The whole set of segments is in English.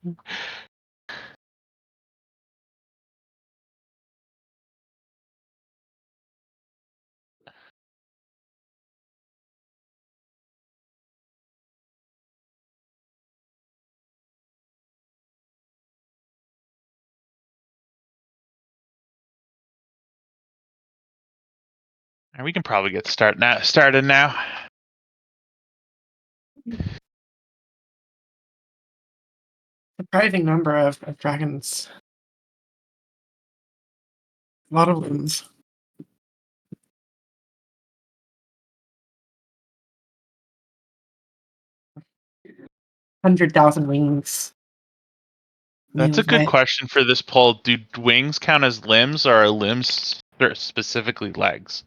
And we can probably get started now. Surprising number of dragons. A lot of limbs. $100,000 wings. That's a Means good that question for this poll. Do wings count as limbs, or are limbs specifically legs?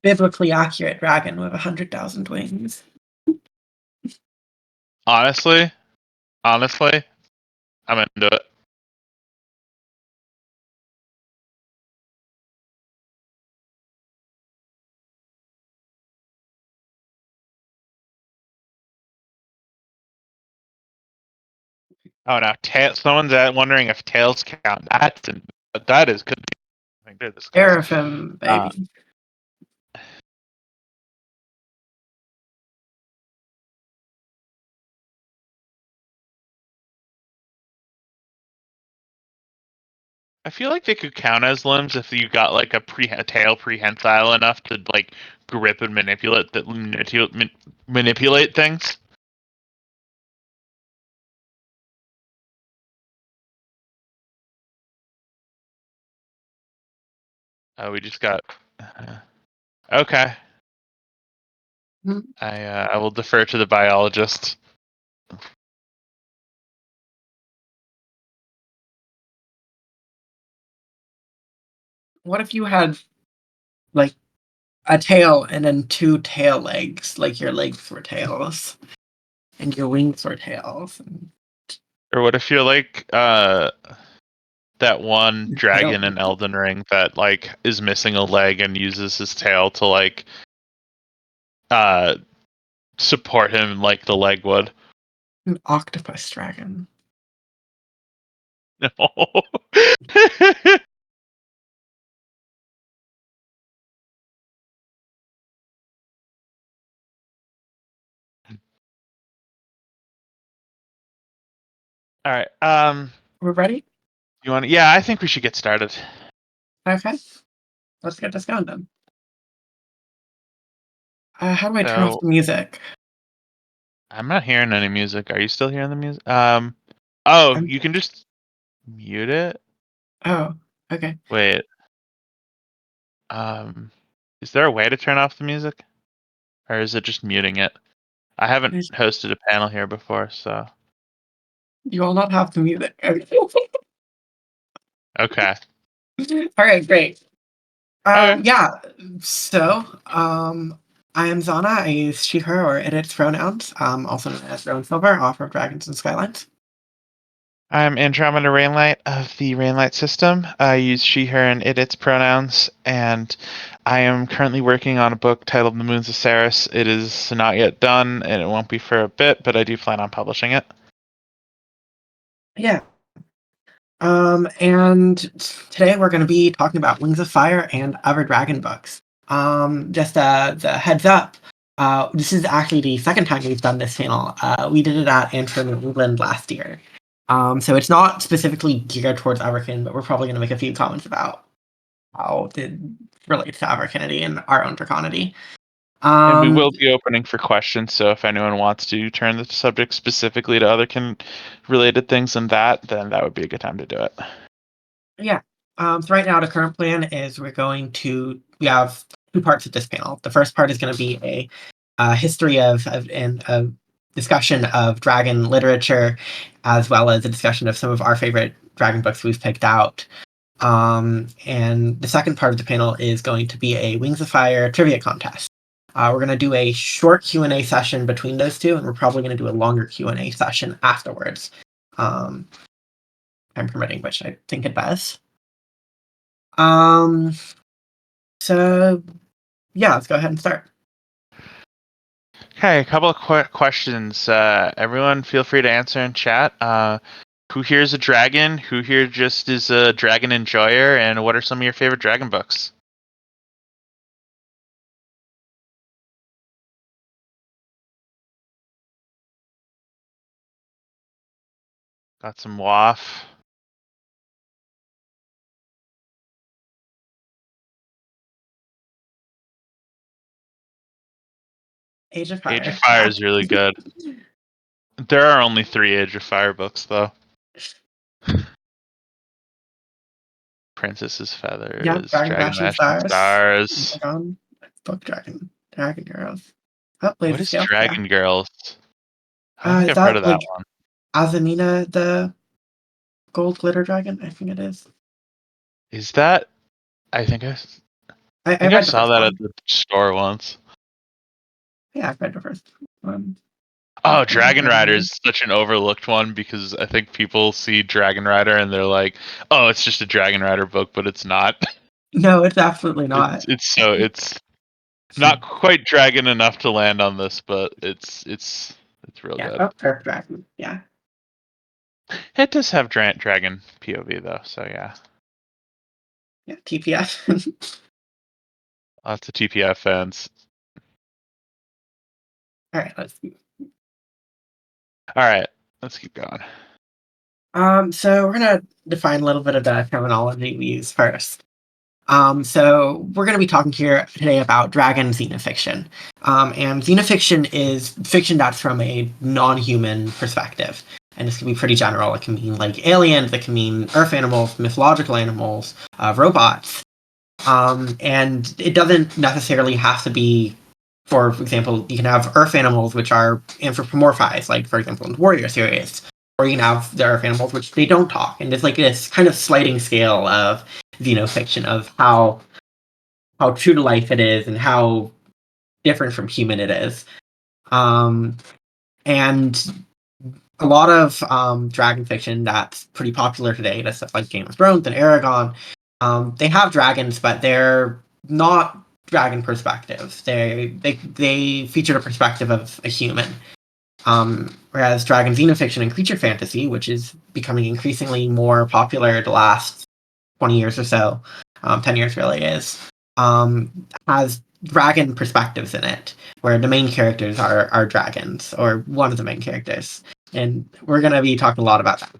biblically accurate dragon with 100,000 wings. Honestly, I'm into it. Oh, now someone's wondering if tails count. That is could be something to discuss. Seraphim, baby. I feel like they could count as limbs if you got like a tail prehensile enough to like grip and manipulate things. Oh, we just got. Okay. I will defer to the biologist. What if you had like a tail and then two tail legs, like your legs were tails and your wings were tails? Or what if you're like that one dragon in Elden Ring that like is missing a leg and uses his tail to like support him like the leg would? An octopus dragon. No. All right. We're ready? You want? Yeah, I think we should get started. Okay. Let's get this going then. How do I turn off the music? I'm not hearing any music. Are you still hearing the music? Oh, you can just mute it. Oh, okay. Wait. Is there a way to turn off the music? Or is it just muting it? I haven't hosted a panel here before, so. You will not have the music. Okay. All right, great. Okay. Yeah, so I am Zana. I use she, her, or it, its pronouns, also known as Rowan Silver, author of Dragons and Skylines. I'm Andromeda Rainlight of the Rainlight system. I use she, her, and it, its pronouns, and I am currently working on a book titled The Moons of Ceres. It is not yet done, and it won't be for a bit, but I do plan on publishing it. Yeah. And today we're going to be talking about Wings of Fire and other dragon books. Just the heads up, this is actually the second time we've done this panel. We did it at Antrim in England last year. So it's not specifically geared towards Everkin, but we're probably going to make a few comments about how it relates to Everkinity and our own Draconity. And we will be opening for questions, so if anyone wants to turn the subject specifically to other related things than that, then that would be a good time to do it. Yeah. So right now the current plan is we have two parts of this panel. The first part is going to be a history and a discussion of dragon literature, as well as a discussion of some of our favorite dragon books we've picked out. And the second part of the panel is going to be a Wings of Fire trivia contest. We're going to do a short Q&A session between those two, and we're probably going to do a longer Q&A session afterwards. Time permitting, which I think it does. So yeah, let's go ahead and start. Okay, a couple of questions. Everyone, feel free to answer in chat. Who here is a dragon? Who here just is a dragon enjoyer? And what are some of your favorite dragon books? Got some waff. Age of Age of Fire. Fire Yeah. is really good. There are only 3 Age of Fire books, though. Princess's Yeah, Feathers, Dragon Dragon Bashing Mashing Stars. Stars. Dragon. Book Dragon. Dragon Girls. Oh, What Blaze is Scale. Yeah. Dragon Girls? I don't think Is I've heard that of that like one. Azamina the Gold Glitter Dragon? I think it is. Is that? I think I think I read the saw first that at one. the store once. Yeah, I read the first one. Oh, Gold Dragon Rider Glitter. is such an overlooked one because I think people see Dragon Rider and they're like, "Oh, it's just a Dragon Rider book," but it's not. No, it's absolutely It's not. it's not quite dragon enough to land on this, but it's real Yeah. good. Oh, Earth Dragon. Yeah. It does have dragon POV though, so yeah, Yeah. TPS. lots of TPF fans. All right. Let's see. All right, let's keep going. So we're gonna define a little bit of the terminology we use first. So we're going to be talking here today about dragon xenofiction. And xenofiction is fiction that's from a non-human perspective. And this can be pretty general. It can mean like aliens, it can mean earth animals, mythological animals, robots. And it doesn't necessarily have to be, for example, you can have earth animals which are anthropomorphized, like for example in the Warrior series. Or you can have the earth animals which they don't talk. And it's like this kind of sliding scale of xenofiction of how true to life it is and how different from human it is. Um, and a lot of dragon fiction that's pretty popular today, that's stuff like Game of Thrones and Aragon, they have dragons, but they're not dragon perspectives. They feature the perspective of a human. Whereas dragon xenofiction and creature fantasy, which is becoming increasingly more popular the last 20 years or so, 10 years really is, has dragon perspectives in it, where the main characters are dragons, or one of the main characters. And we're going to be talking a lot about that.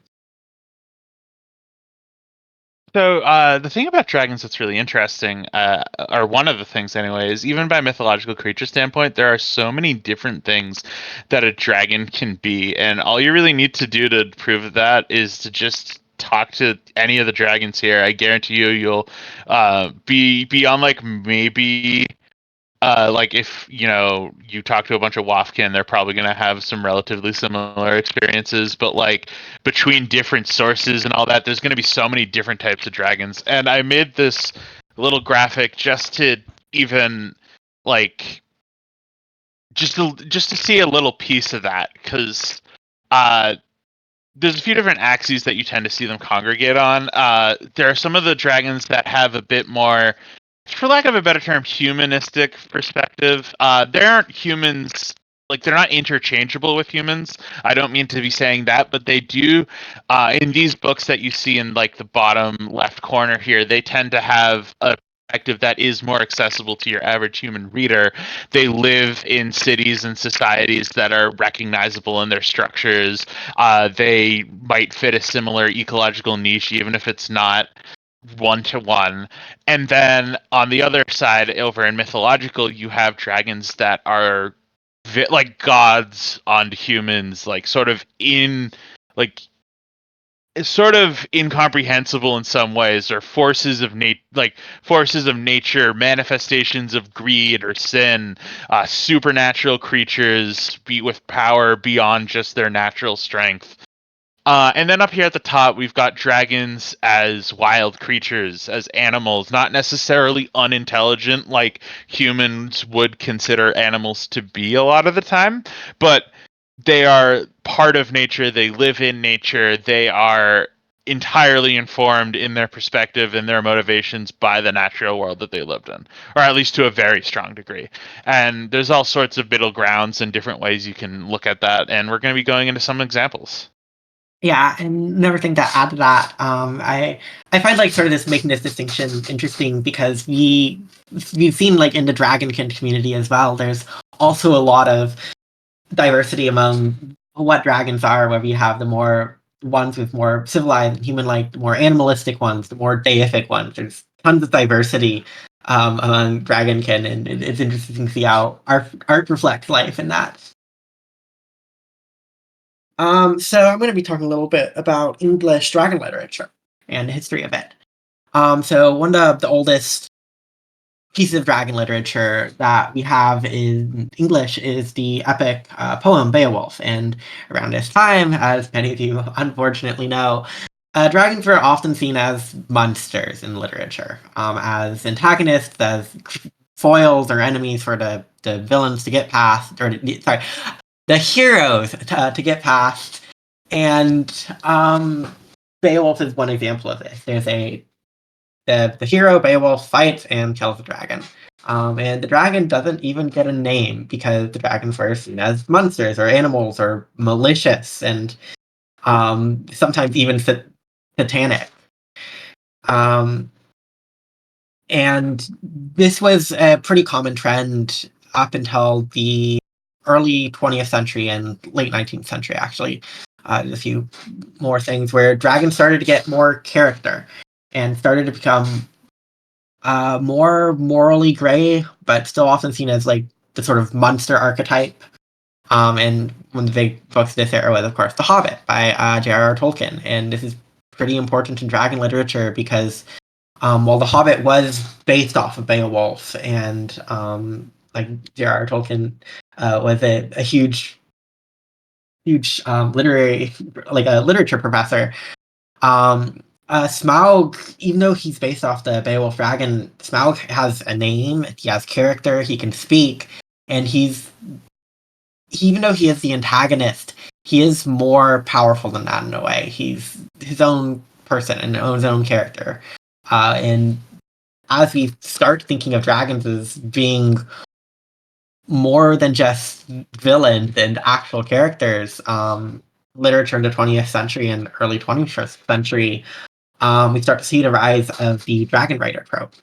So the thing about dragons that's really interesting, or one of the things anyway, is even by mythological creature standpoint, there are so many different things that a dragon can be, and all you really need to do to prove that is to just talk to any of the dragons here. I guarantee you, you'll be on like maybe like if you talk to a bunch of Wafkin, they're probably going to have some relatively similar experiences, but like between different sources and all that, there's going to be so many different types of dragons. And I made this little graphic just to even like just to see a little piece of that because uh there's a few different axes that you tend to see them congregate on. There are some of the dragons that have a bit more, for lack of a better term, humanistic perspective. They aren't humans, like they're not interchangeable with humans. I don't mean to be saying that, but they do. In these books that you see in like the bottom left corner here, they tend to have a perspective that is more accessible to your average human reader. They live in cities and societies that are recognizable in their structures. They might fit a similar ecological niche, even if it's not one to one. And then on the other side, over in mythological, you have dragons that are like gods on humans, like like sort of incomprehensible in some ways, or forces of nature, manifestations of greed or sin, supernatural creatures with power beyond just their natural strength. And then up here at the top, we've got dragons as wild creatures, as animals, not necessarily unintelligent like humans would consider animals to be a lot of the time, but they are part of nature. They live in nature. They are entirely informed in their perspective and their motivations by the natural world that they lived in, or at least to a very strong degree. And there's all sorts of middle grounds and different ways you can look at that, and we're going to be going into some examples. Yeah, and another thing to add to that, I find like sort of this making this distinction interesting because we've seen like in the Dragonkin community as well. There's also a lot of diversity among what dragons are, whether you have the more ones with more civilized human-like, the more animalistic ones, the more deific ones. There's tons of diversity among dragonkin, and it's interesting to see how art reflects life in that. So I'm going to be talking a little bit about English dragon literature and the history of it. So one of the oldest pieces of dragon literature that we have in English is the epic poem Beowulf. And around this time, as many of you unfortunately know, dragons were often seen as monsters in literature, as antagonists, as foils or enemies for the villains to get past, or sorry, the heroes to get past. And Beowulf is one example of this. There's the hero Beowulf fights and kills the dragon. And the dragon doesn't even get a name because the dragons were seen as monsters or animals or malicious and sometimes even satanic. Um, and this was a pretty common trend up until the early 20th century and late 19th century, actually. There's a few more things where dragons started to get more character and started to become more morally gray, but still often seen as like the sort of monster archetype. And one of the big books of this era was, of course, The Hobbit by J.R.R. Tolkien. And this is pretty important in dragon literature because while The Hobbit was based off of Beowulf and like J.R.R. Tolkien was a huge, huge like a literature professor, Smaug, even though he's based off the Beowulf dragon, Smaug has a name, he has character, he can speak, and even though he is the antagonist, he is more powerful than that in a way. He's his own person and his own character. And as we start thinking of dragons as being more than just villains and actual characters, literature in the 20th century and early 21st century, we start to see the rise of the dragon rider trope,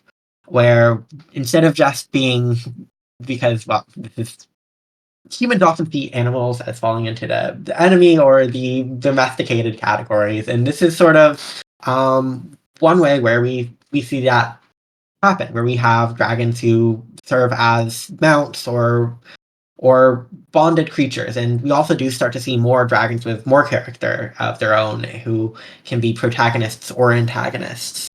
where instead of just being, because, well, this is, humans often see animals as falling into the enemy or the domesticated categories, and this is sort of one way where we see that happen, where we have dragons who serve as mounts or bonded creatures. And we also do start to see more dragons with more character of their own who can be protagonists or antagonists.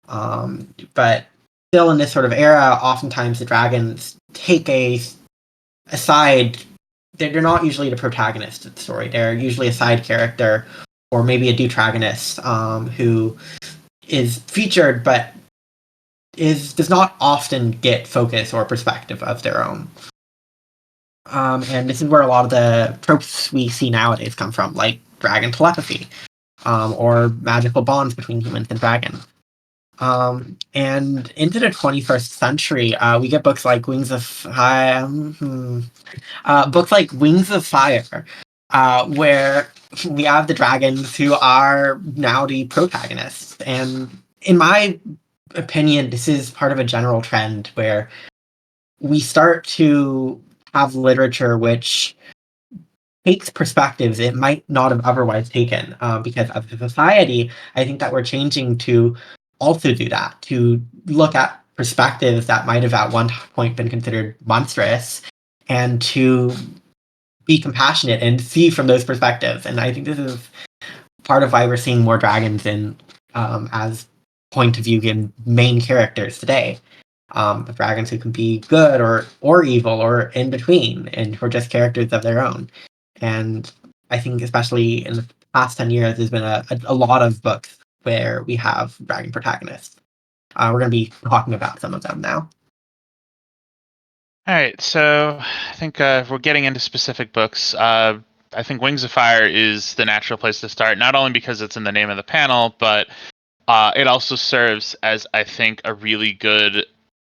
But still in this sort of era, oftentimes the dragons take a side. They're not usually the protagonist of the story. They're usually a side character or maybe a deuteragonist who is featured but does not often get focus or perspective of their own. And this is where a lot of the tropes we see nowadays come from, like dragon telepathy, or magical bonds between humans and dragons. And into the 21st century, we get books like Wings of Fire, books like Wings of Fire, where we have the dragons who are now the protagonists. And in my opinion, this is part of a general trend where we start to have literature which takes perspectives it might not have otherwise taken because of the society. I think that we're changing to also do that, to look at perspectives that might have at one point been considered monstrous and to be compassionate and see from those perspectives. And I think this is part of why we're seeing more dragons in as point of view in main characters today. Dragons who can be good or evil or in between, and who are just characters of their own. And I think especially in the past 10 years, there's been a lot of books where we have dragon protagonists. We're going to be talking about some of them now. All right, so I think if we're getting into specific books. I think Wings of Fire is the natural place to start, not only because it's in the name of the panel, but it also serves as, I think, a really good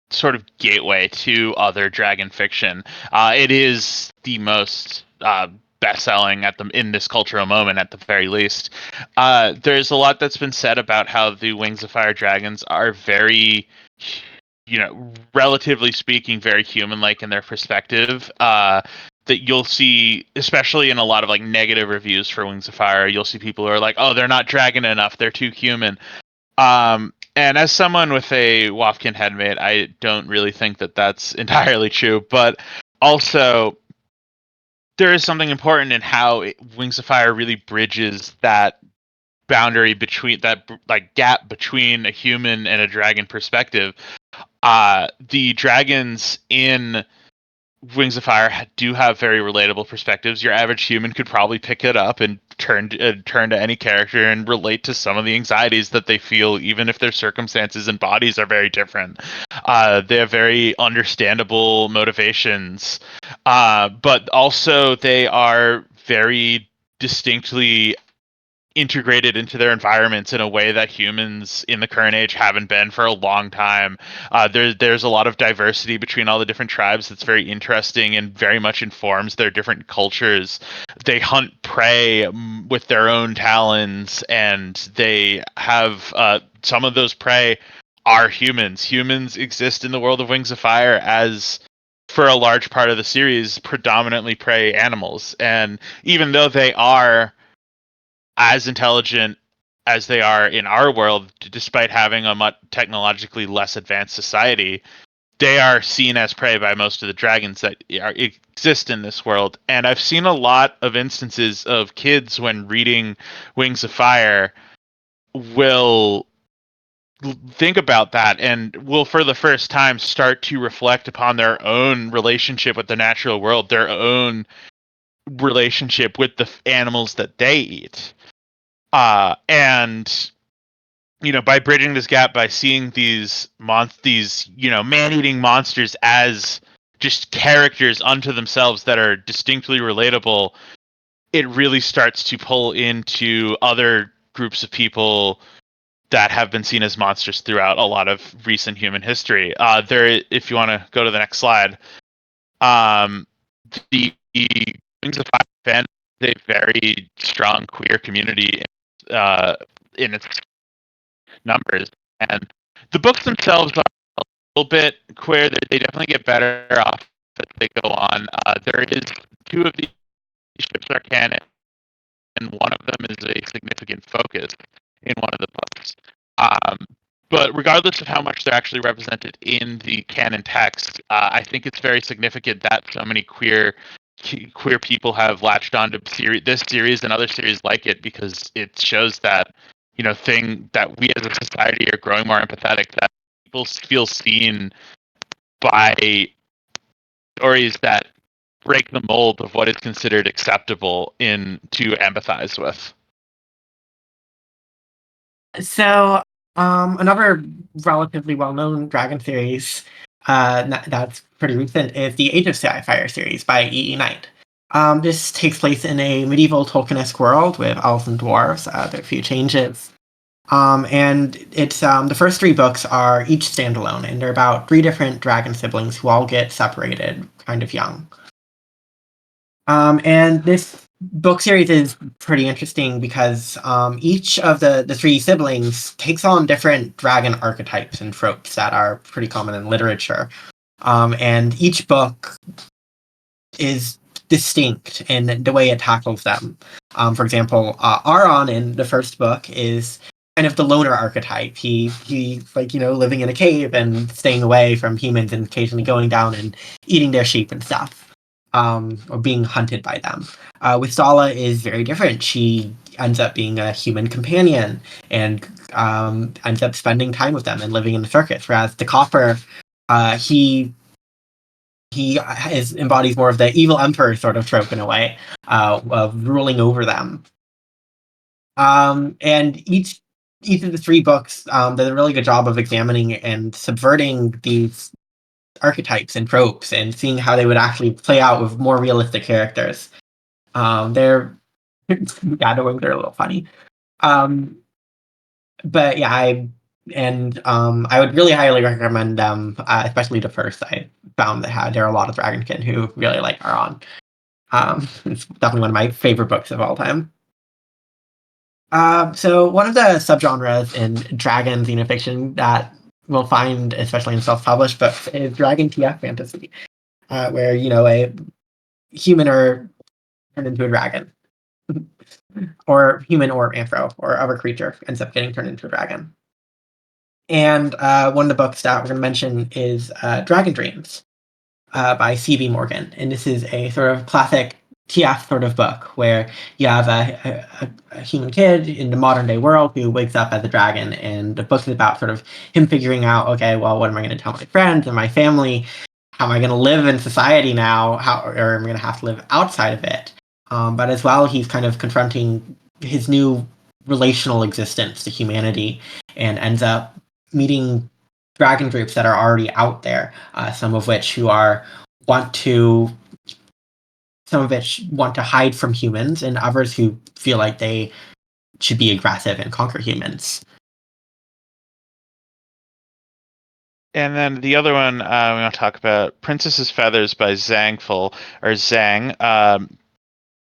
sort of gateway to other dragon fiction. It is the most best-selling in this cultural moment, at the very least. There's a lot that's been said about how the Wings of Fire dragons are very, relatively speaking, very human-like in their perspective. That you'll see, especially in a lot of like negative reviews for Wings of Fire, you'll see people who are like, "Oh, they're not dragon enough; they're too human." And as someone with a Wafkin headmate, I don't really think that that's entirely true. But also, there is something important in how Wings of Fire really bridges that boundary between that like gap between a human and a dragon perspective. The dragons in Wings of Fire do have very relatable perspectives. Your average human could probably pick it up and turn to any character and relate to some of the anxieties that they feel, even if their circumstances and bodies are very different. They have very understandable motivations, but also they are very distinctly integrated into their environments in a way that humans in the current age haven't been for a long time. There's a lot of diversity between all the different tribes that's very interesting and very much informs their different cultures. They hunt prey with their own talons, and they have some of those prey are humans. Humans exist in the world of Wings of Fire as, for a large part of the series, predominantly prey animals. And even though they are as intelligent as they are in our world, despite having a much technologically less advanced society, they are seen as prey by most of the dragons that exist in this world. And I've seen a lot of instances of kids when reading Wings of Fire will think about that and will for the first time start to reflect upon their own relationship with the natural world, their own relationship with the animals that they eat. And by bridging this gap, by seeing these man-eating monsters as just characters unto themselves that are distinctly relatable, it really starts to pull into other groups of people that have been seen as monsters throughout a lot of recent human history. If you want to go to the next slide, um, the Wings of Fire fan is a very strong queer community in its numbers. And the books themselves are a little bit queer. They definitely get better off as they go on. There is two of these ships are canon, and one of them is a significant focus in one of the books. Um, but regardless of how much they're actually represented in the canon text, I think it's very significant that so many queer people have latched onto this series and other series like it, because it shows that thing that we as a society are growing more empathetic, that people feel seen by stories that break the mold of what is considered acceptable in to empathize with. So, another relatively well-known dragon series that's pretty recent is the Age of Fire series by E. E. Knight. This takes place in a medieval Tolkien-esque world with elves and dwarves. There are a few changes. And it's the first three books are each standalone, and they're about three different dragon siblings who all get separated kind of young. And this book series is pretty interesting because each of the three siblings takes on different dragon archetypes and tropes that are pretty common in literature. And each book is distinct in the way it tackles them. For example, Aron in the first book is kind of the loner archetype. He living in a cave and staying away from humans and occasionally going down and eating their sheep and stuff. Or being hunted by them. With Sala is very different. She ends up being a human companion and ends up spending time with them and living in the circus. Whereas the Copper, he embodies more of the evil emperor sort of trope in a way, of ruling over them. And each of the three books does a really good job of examining and subverting these archetypes and tropes and seeing how they would actually play out with more realistic characters. They're yeah, they're a little funny. Um, but yeah, I would really highly recommend them, especially the first. I found that there are a lot of Dragonkin who really like are on. It's definitely one of my favorite books of all time. So one of the subgenres in dragon xenofiction that we'll find, especially in self-published books, is dragon TF fantasy, where a human or turned into a dragon, or human or anthro or other creature ends up getting turned into a dragon. And one of the books that we're going to mention is Dragon Dreams by C.V. Morgan. And this is a sort of classic TF sort of book where you have a human kid in the modern day world who wakes up as a dragon. And the book is about sort of him figuring out, okay, well, what am I going to tell my friends and my family? How am I going to live in society now? Or am I going to have to live outside of it? But as well, he's kind of confronting his new relational existence to humanity and ends up meeting dragon groups that are already out there, some of which want to hide from humans, and others who feel like they should be aggressive and conquer humans. And then the other one we want to talk about, Princess's Feathers by Zangful or Zhang.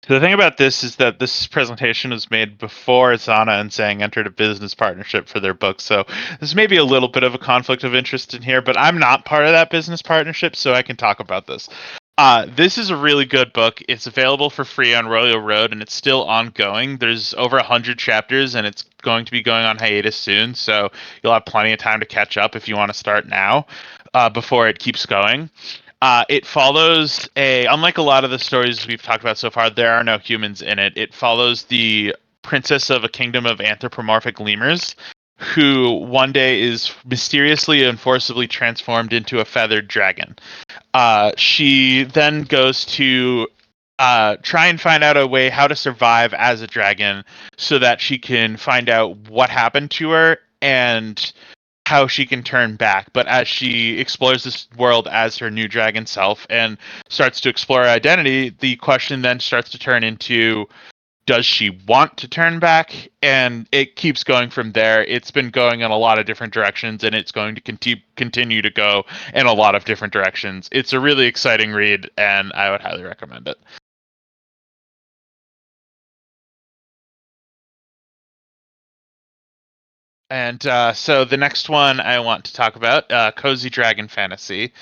So the thing about this is that this presentation was made before Zana and Zhang entered a business partnership for their book. So there's maybe a little bit of a conflict of interest in here, but I'm not part of that business partnership, so I can talk about this. This is a really good book. It's available for free on Royal Road, and it's still ongoing. There's over 100 chapters, and it's going to be going on hiatus soon, so you'll have plenty of time to catch up if you want to start now, before it keeps going. It follows unlike a lot of the stories we've talked about so far, there are no humans in it. It follows the princess of a kingdom of anthropomorphic lemurs, who one day is mysteriously and forcibly transformed into a feathered dragon. She then goes to try and find out a way how to survive as a dragon so that she can find out what happened to her and how she can turn back. But as she explores this world as her new dragon self and starts to explore her identity, the question then starts to turn into, does she want to turn back? And it keeps going from there. It's been going in a lot of different directions, and it's going to continue to go in a lot of different directions. It's a really exciting read, and I would highly recommend it. And so the next one I want to talk about, Cozy Dragon Fantasy.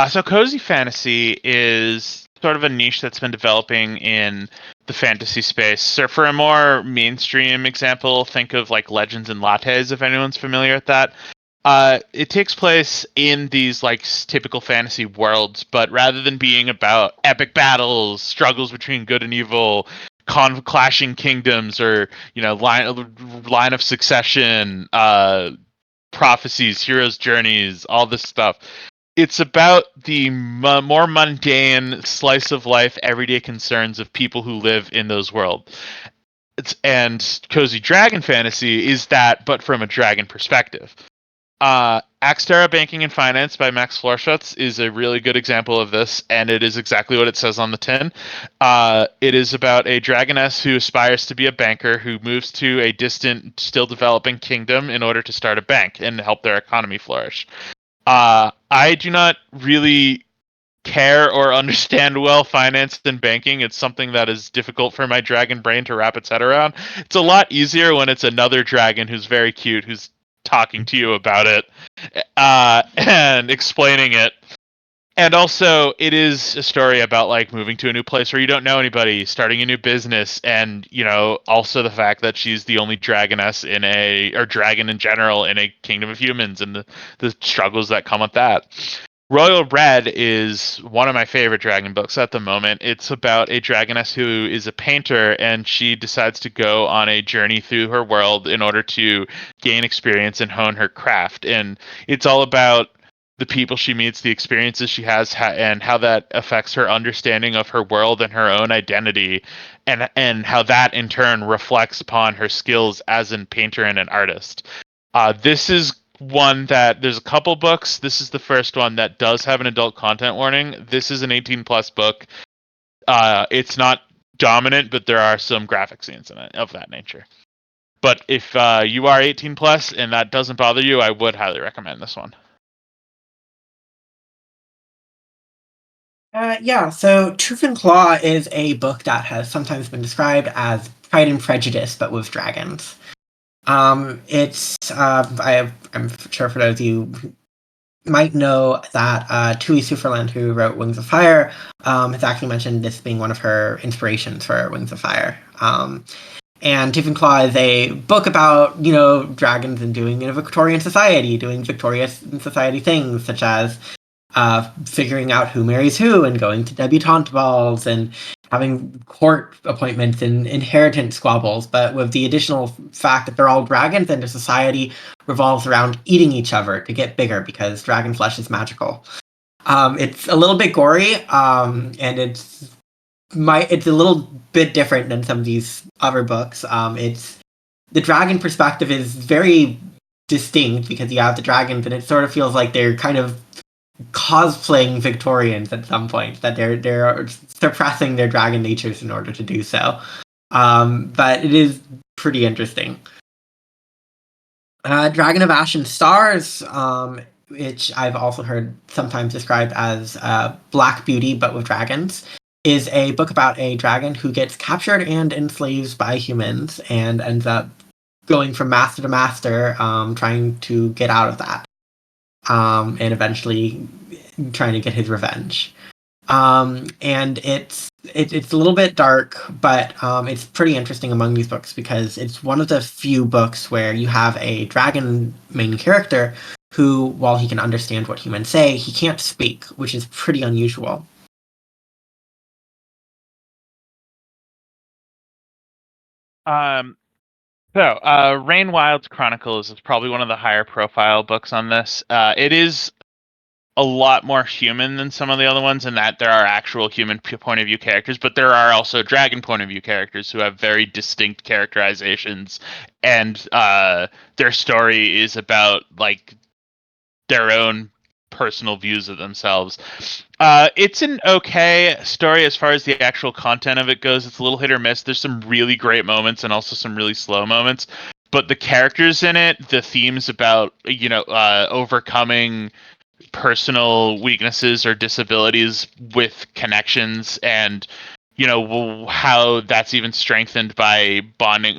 So cozy fantasy is sort of a niche that's been developing in the fantasy space. So for a more mainstream example, think of like Legends and Lattes, if anyone's familiar with that. It takes place in these like typical fantasy worlds, but rather than being about epic battles, struggles between good and evil, clashing kingdoms, or line of succession, prophecies, heroes' journeys, all this stuff, it's about the more mundane slice of life, everyday concerns of people who live in those worlds. And Cozy Dragon Fantasy is that, but from a dragon perspective. Axtera Banking and Finance by Max Florschutz is a really good example of this, and it is exactly what it says on the tin. It is about a dragoness who aspires to be a banker who moves to a distant, still developing kingdom in order to start a bank and help their economy flourish. I do not really care or understand well finance and banking. It's something that is difficult for my dragon brain to wrap its head around. It's a lot easier when it's another dragon who's very cute, who's talking to you about it, and explaining it. And also, it is a story about like moving to a new place where you don't know anybody, starting a new business, and also the fact that she's the only dragoness or dragon in general in a kingdom of humans, and the struggles that come with that. Royal Red is one of my favorite dragon books at the moment. It's about a dragoness who is a painter, and she decides to go on a journey through her world in order to gain experience and hone her craft. And it's all about the people she meets, the experiences she has, and how that affects her understanding of her world and her own identity, and how that in turn reflects upon her skills as a painter and an artist. This is one that there's a couple books. This is the first one that does have an adult content warning. This is an 18 plus book. It's not dominant, but there are some graphic scenes in it of that nature. But if you are 18 plus and that doesn't bother you, I would highly recommend this one. Yeah, so Truth and Claw is a book that has sometimes been described as Pride and Prejudice, but with dragons. I'm sure for those of you who might know that Tui Sutherland, who wrote Wings of Fire, has actually mentioned this being one of her inspirations for Wings of Fire. And Tooth and Claw is a book about, dragons and doing in a Victorian society, doing Victorian society things, such as figuring out who marries who and going to debutante balls and having court appointments and inheritance squabbles, but with the additional fact that they're all dragons and their society revolves around eating each other to get bigger because dragon flesh is magical. It's a little bit gory, and it's a little bit different than some of these other books. It's the dragon perspective is very distinct because you have the dragons, and it sort of feels like they're kind of cosplaying Victorians at some point, that they're suppressing their dragon natures in order to do so. But it is pretty interesting. Dragon of Ash and Stars, which I've also heard sometimes described as Black Beauty, but with dragons, is a book about a dragon who gets captured and enslaved by humans and ends up going from master to master, trying to get out of that, and eventually trying to get his revenge. And it's a little bit dark, but it's pretty interesting among these books because it's one of the few books where you have a dragon main character who, while he can understand what humans say, he can't speak, which is pretty unusual. Um, Rain Wild's Chronicles is probably one of the higher profile books on this. It is a lot more human than some of the other ones in that there are actual human point of view characters, but there are also dragon point of view characters who have very distinct characterizations, and their story is about like their own personal views of themselves. It's an okay story as far as the actual content of it goes. It's a little hit or miss. There's some really great moments and also some really slow moments. But the characters in it, the themes about overcoming personal weaknesses or disabilities with connections, and how that's even strengthened by bonding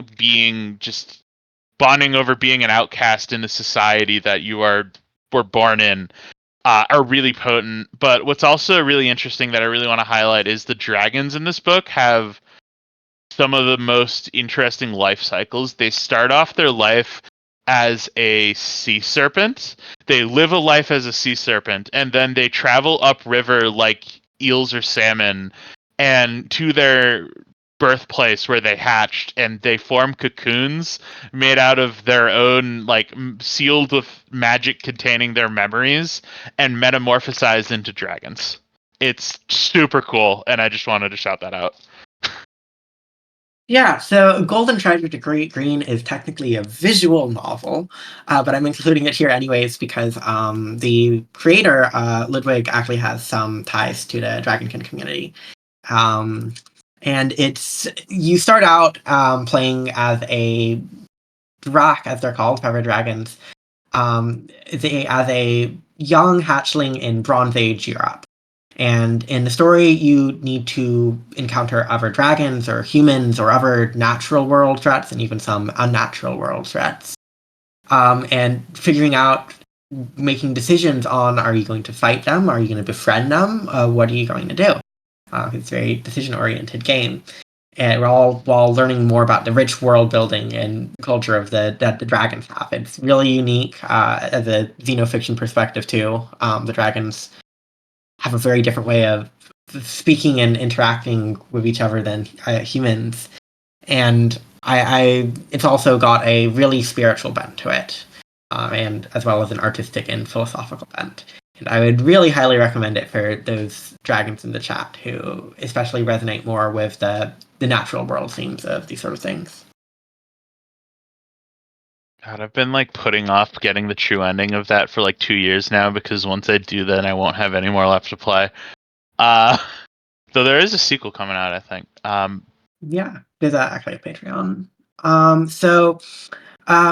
over being an outcast in the society that were born in, are really potent. But what's also really interesting that I really want to highlight is the dragons in this book have some of the most interesting life cycles. They start off their life as a sea serpent. They live a life as a sea serpent, and then they travel upriver like eels or salmon, and to their birthplace where they hatched, and they form cocoons made out of their own, like sealed with magic containing their memories, and metamorphosize into dragons. It's super cool, and I just wanted to shout that out. Yeah, so Golden Treasure to Great Green is technically a visual novel, but I'm including it here anyways because the creator, Ludwig, actually has some ties to the Dragonkin community. And you start out playing as a Drak, as they're called, Feather Dragons, as a young hatchling in Bronze Age Europe. And in the story, you need to encounter other dragons or humans or other natural world threats and even some unnatural world threats. And figuring out, making decisions on, are you going to fight them? Are you going to befriend them? What are you going to do? It's a very decision-oriented game. And we're all while learning more about the rich world building and culture of that the dragons have. It's really unique as a xenofiction perspective too. The dragons have a very different way of speaking and interacting with each other than humans, and it's also got a really spiritual bent to it, and as well as an artistic and philosophical bent. And I would really highly recommend it for those dragons in the chat who especially resonate more with the natural world themes of these sort of things. God, I've been like putting off getting the true ending of that for like 2 years now, because once I do that, I won't have any more left to play. Uh, though there is a sequel coming out, I think. Yeah, there's actually a Patreon. So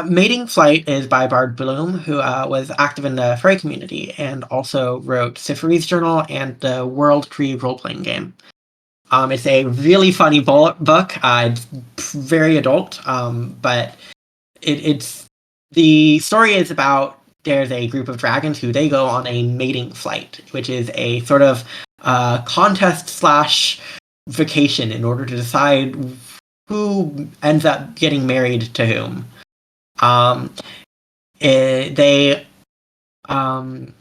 Mating Flight is by Bard Bloom, who was active in the furry community and also wrote Sifri's Journal and the World Tree role-playing game. It's a really funny book. It's very adult, but it's the story is about there's a group of dragons who they go on a mating flight, which is a sort of contest slash vacation in order to decide who ends up getting married to whom. Um, they um,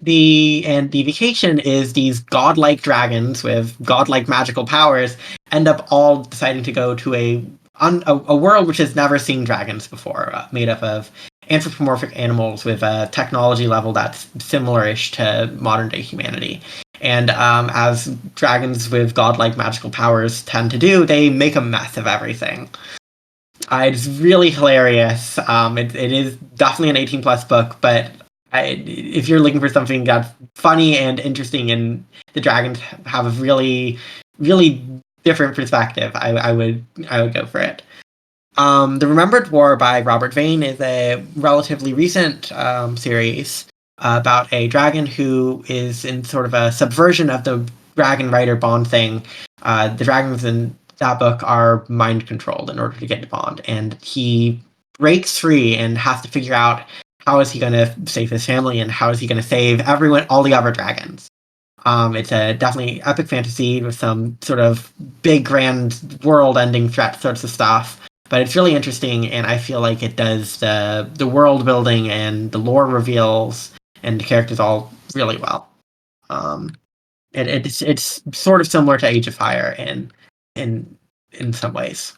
the vacation is these godlike dragons with godlike magical powers end up all deciding to go to a world which has never seen dragons before, made up of anthropomorphic animals with a technology level that's similar-ish to modern day humanity. And as dragons with godlike magical powers tend to do, they make a mess of everything. It's really hilarious. It is definitely an 18 plus book, but if you're looking for something that's funny and interesting, and the dragons have a really different perspective, I would go for it. The Remembered War by Robert Vane is a relatively recent series about a dragon who is in sort of a subversion of the dragon rider bond thing. The dragons in that book are mind controlled in order to get to bond, and he breaks free and has to figure out how is he going to save his family and how is he going to save everyone, all the other dragons. It's a definitely epic fantasy with some sort of big, grand, world-ending threat sorts of stuff. But it's really interesting, and I feel like it does the world building and the lore reveals and the characters all really well. Um, it's sort of similar to Age of Fire in in some ways.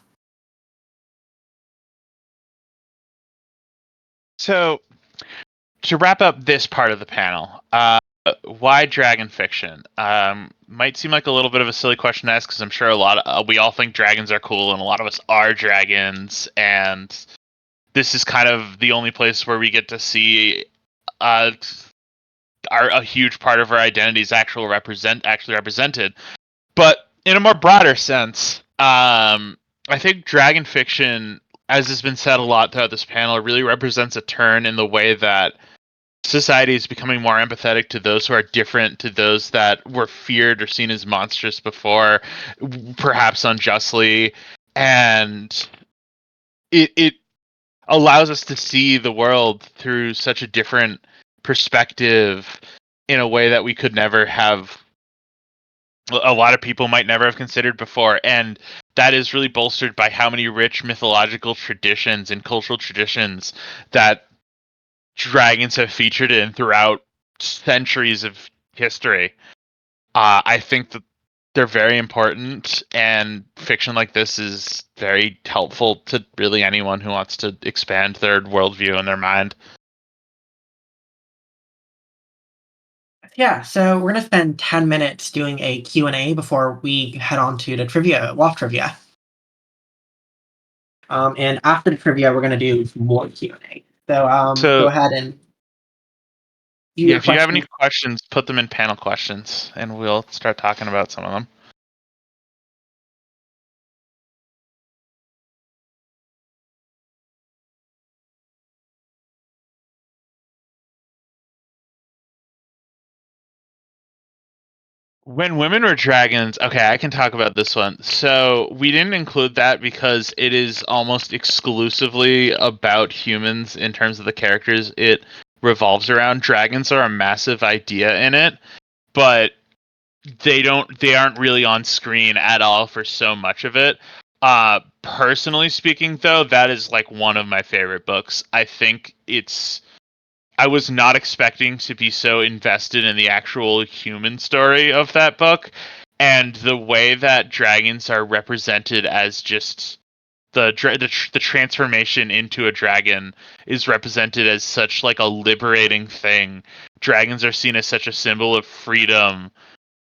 So to wrap up this part of the panel, why dragon fiction? Might seem like a little bit of a silly question to ask because I'm sure we all think dragons are cool, and a lot of us are dragons, and this is kind of the only place where we get to see uh, a huge part of our identities actually represented. But in a more broader sense, I think dragon fiction, as has been said a lot throughout this panel, really represents a turn in the way that society is becoming more empathetic to those who are different, to those that were feared or seen as monstrous before, perhaps unjustly, and it allows us to see the world through such a different perspective in a way that we could never have, a lot of people might never have considered before. And that is really bolstered by how many rich mythological traditions and cultural traditions that dragons have featured in throughout centuries of history. I think that they're very important, and fiction like this is very helpful to really anyone who wants to expand their worldview and their mind. Yeah, so we're gonna spend 10 minutes doing a Q&A before we head on to the trivia, WAF trivia. And after the trivia, we're gonna do more Q&A. So go So, ahead and do yeah, your if you have any question. questions, put them in panel questions, and we'll start talking about some of them. When women were dragons, okay, I can talk about this one. So we didn't include that because it is almost exclusively about humans in terms of the characters it revolves around. Dragons are a massive idea in it, but they aren't really on screen at all for so much of it. Personally speaking though, that is like one of my favorite books. I was not expecting to be so invested in the actual human story of that book, and the way that dragons are represented as just the transformation into a dragon is represented as such like a liberating thing. Dragons are seen as such a symbol of freedom.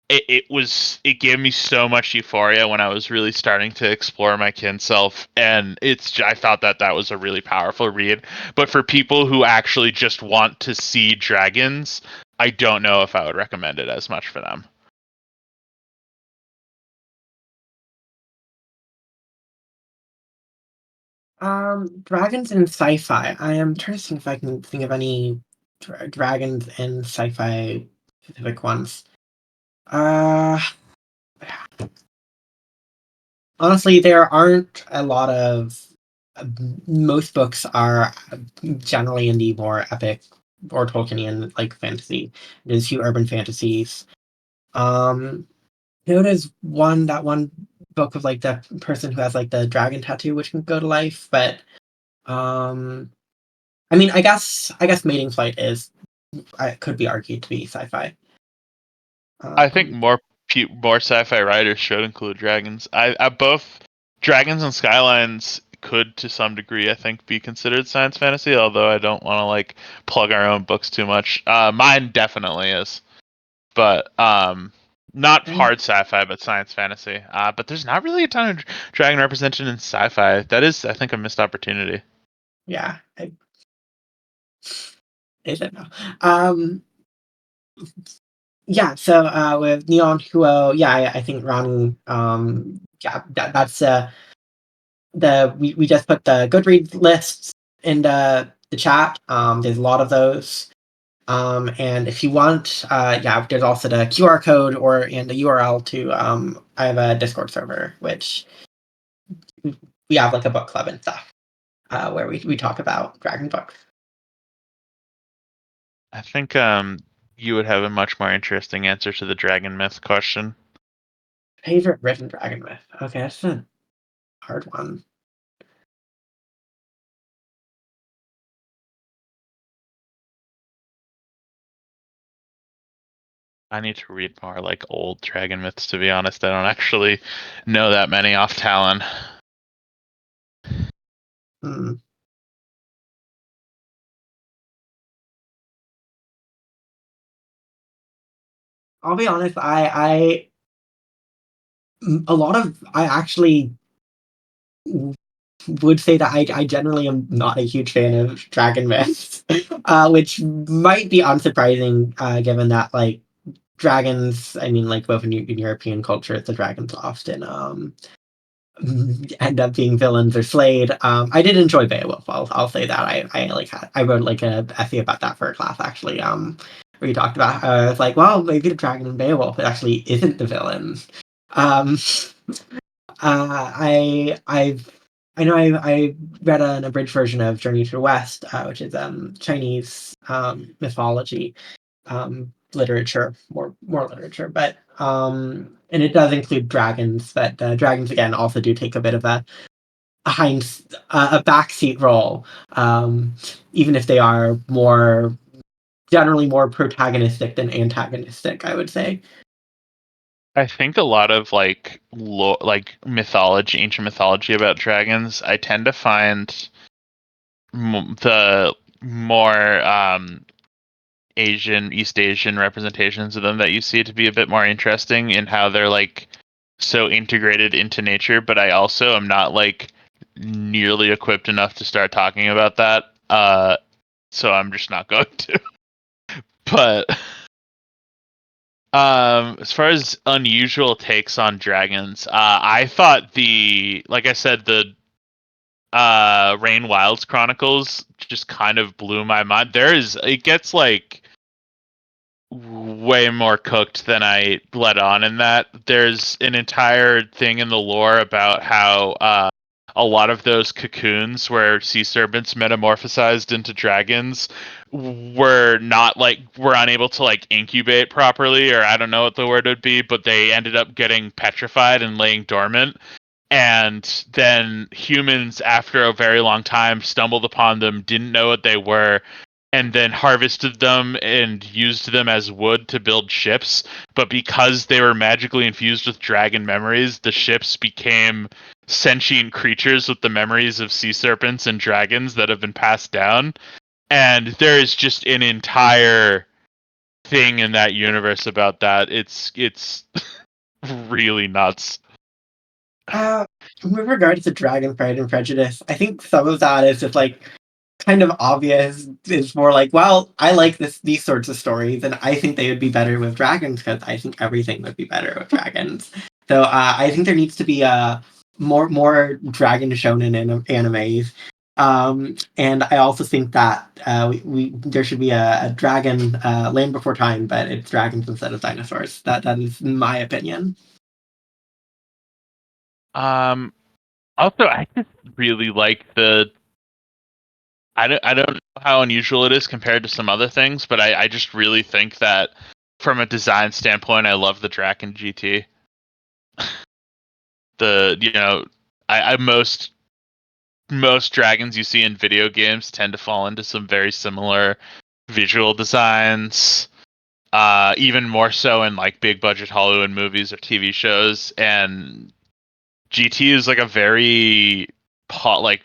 It gave me so much euphoria when I was really starting to explore my kin self, and I thought that that was a really powerful read. But for people who actually just want to see dragons, I don't know if I would recommend it as much for them. Dragons in sci-fi. I am trying to see if I can think of any dragons in sci-fi specific ones. Uh, Honestly, there aren't a lot of. Most books are generally in the more epic or Tolkienian like fantasy. There's a few urban fantasies. Um, there's one book of like the person who has like the dragon tattoo, which can go to life, but um, I mean, I guess Mating Flight is could be argued to be sci-fi. I think Um, more sci-fi writers should include dragons. I both dragons and skylines could to some degree I think be considered science fantasy, although I don't want to like plug our own books too much. Mine definitely is, but not and hard sci-fi, but science fantasy. But there's not really a ton of dragon representation in sci-fi. That is, I think, a missed opportunity. yeah, I don't know. Um, yeah, so with Neon Huo, yeah, I think Ronnie, yeah, that's we just put the Goodreads lists in the chat. There's a lot of those. And if you want, yeah, there's also the QR code and the URL to I have a Discord server, which we have like a book club and stuff, where we talk about dragon books. I think you would have a much more interesting answer to the dragon myth question. Favorite written dragon myth. Okay, that's a hard one. I need to read more like old dragon myths to be honest. I don't actually know that many off Talon. Hmm. I'll be honest. A lot of I actually would say that I generally am not a huge fan of dragon myths, which might be unsurprising, given that like dragons. I mean, like both in European culture, the dragons often end up being villains or slayed. I did enjoy Beowulf. I'll say that I wrote like a essay about that for a class actually. Where you talked about it's like, well, maybe the dragon in Beowulf it actually isn't the villain. Um, I know I read an abridged version of Journey to the West, which is Chinese mythology, literature, more literature, but and it does include dragons, but dragons again also do take a bit of a backseat role, even if they are more generally more protagonistic than antagonistic, I would say. I think a lot of like mythology, ancient mythology about dragons, I tend to find the more East Asian representations of them that you see to be a bit more interesting in how they're like so integrated into nature. But I also am not like nearly equipped enough to start talking about that. So I'm just not going to. But as far as unusual takes on dragons, I thought like I said, the Rain Wilds Chronicles just kind of blew my mind. It gets like way more cooked than I let on in that. There's an entire thing in the lore about how a lot of those cocoons where sea serpents metamorphosized into dragons were unable to like incubate properly, or I don't know what the word would be, but they ended up getting petrified and laying dormant. And then humans, after a very long time, stumbled upon them, didn't know what they were, and then harvested them and used them as wood to build ships. But because they were magically infused with dragon memories, the ships became sentient creatures with the memories of sea serpents and dragons that have been passed down. And there is just an entire thing in that universe about that. It's really nuts. Uh, with regards to Dragon Pride and Prejudice, I think some of that is just like kind of obvious. It's more like, well, I like these sorts of stories, and I think they would be better with dragons because I think everything would be better with dragons. So I think there needs to be more dragon shonen animes. And I also think that we there should be a dragon Land Before Time, but it's dragons instead of dinosaurs. That is my opinion. Um, Also, I just really like the. I don't know how unusual it is compared to some other things, but I just really think that from a design standpoint, I love the Draken GT. The I most dragons you see in video games tend to fall into some very similar visual designs. Even more so in like big budget Hollywood movies or TV shows, and GT is like a very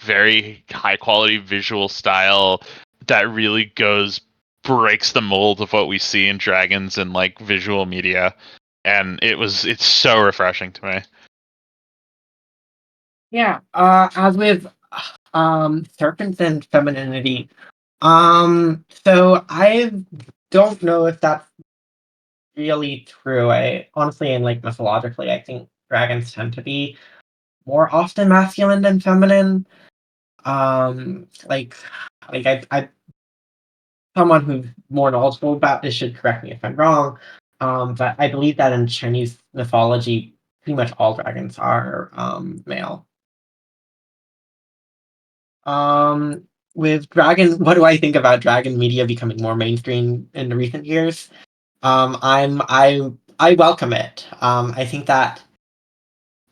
very high quality visual style that really breaks the mold of what we see in dragons and like visual media, and it's so refreshing to me. Yeah. As with serpents and femininity, so I don't know if that's really true. I honestly, and like mythologically, I think dragons tend to be more often masculine than feminine. Um, like, I someone who's more knowledgeable about this should correct me if I'm wrong. But I believe that in Chinese mythology, pretty much all dragons are male. Um, with dragon, what do I think about dragon media becoming more mainstream in the recent years? I welcome it. I think that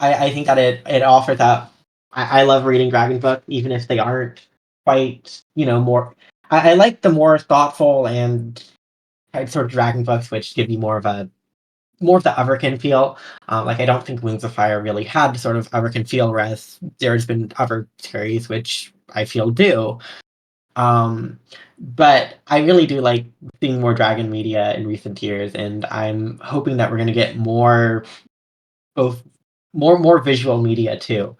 it offers up. I love reading dragon books, even if they aren't quite more. I like the more thoughtful and type sort of dragon books, which give you more of the Everkin feel. Like I don't think Wings of Fire really had sort of Everkin feel, whereas there's been other series which I feel do. Um, but I really do like seeing more dragon media in recent years, and I'm hoping that we're going to get both more visual media too,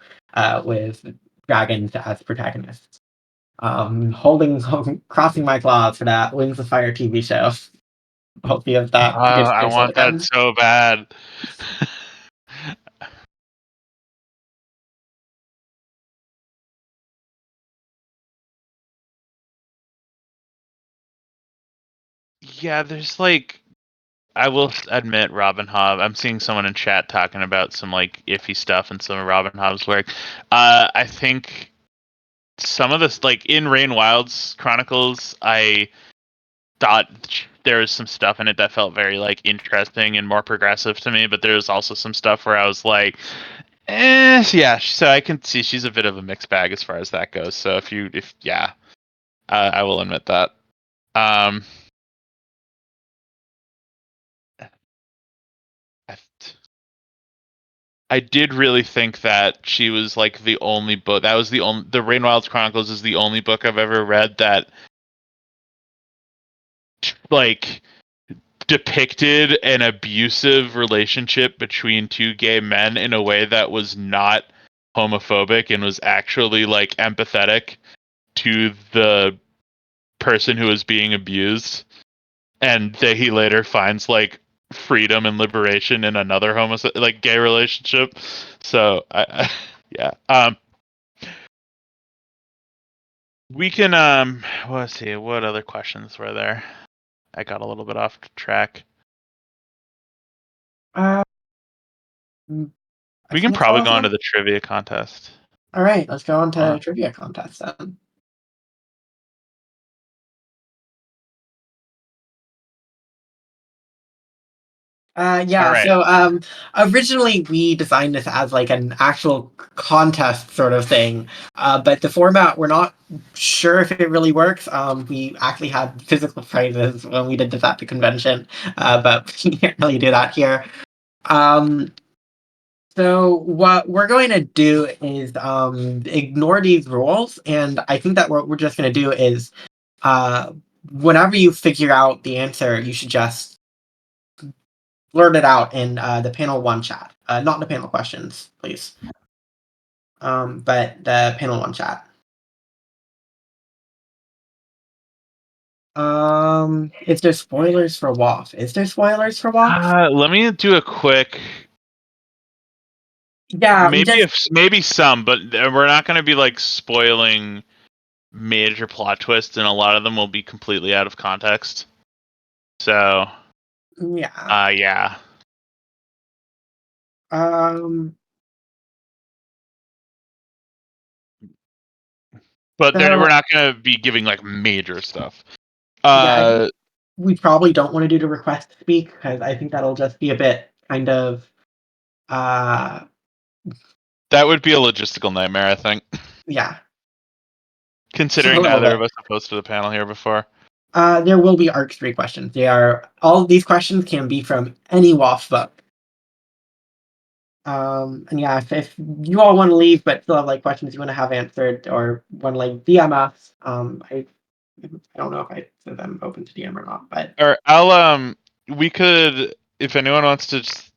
with dragons as protagonists. Holding crossing my claws for that Wings of Fire TV show. Hope you have that gets I canceled want that again. so bad. Yeah, there's like I will admit Robin Hobb. I'm seeing someone in chat talking about some like iffy stuff in some of Robin Hobb's work. I think some of this, like in Rain Wild's Chronicles, I thought there was some stuff in it that felt very like interesting and more progressive to me. But there was also some stuff where I was like, yeah. So I can see she's a bit of a mixed bag as far as that goes. So if yeah, I will admit that. Um, I, I did really think that she was like the only book that was the Rain Wilds Chronicles is the only book I've ever read that like depicted an abusive relationship between two gay men in a way that was not homophobic and was actually like empathetic to the person who was being abused, and that he later finds like freedom and liberation in another like gay relationship. So I yeah. We can let's see, what other questions were there? I got a little bit off track. Uh, mm, I We can think that's probably all of go on to them. the trivia contest. All right, let's go on to Uh, trivia contest then. all Yeah, right. so originally we designed this as like an actual contest sort of thing, but the format we're not sure if it really works. We actually had physical prizes when we did this at the convention, but we can't really do that here. Um, so what we're going to do is ignore these rules, and I think that what we're just going to do is uh, whenever you figure out the answer, you should just blurt it out in the panel one chat, not the panel questions, please, but the panel one chat. Is there spoilers for WAF? Is there spoilers for WAF? Let me do a quick Yeah, Maybe just if maybe some, but we're not going to be like spoiling major plot twists, and a lot of them will be completely out of context. So, yeah. yeah. Um, But then we're so not going to be giving like major stuff. yeah, Uh, we probably don't want to do the request to speak because I think that'll just be a bit kind of uh that would be a logistical nightmare, I think. yeah, just a Considering little neither of bit. us have hosted a panel here before. There will be ARC 3 questions. They are all of these questions can be from any WAF book. And yeah, if you all want to leave but still have like questions you want to have answered or want to like DM us, I don't know if I said I'm open to DM or not, but Or we could, if anyone wants to just,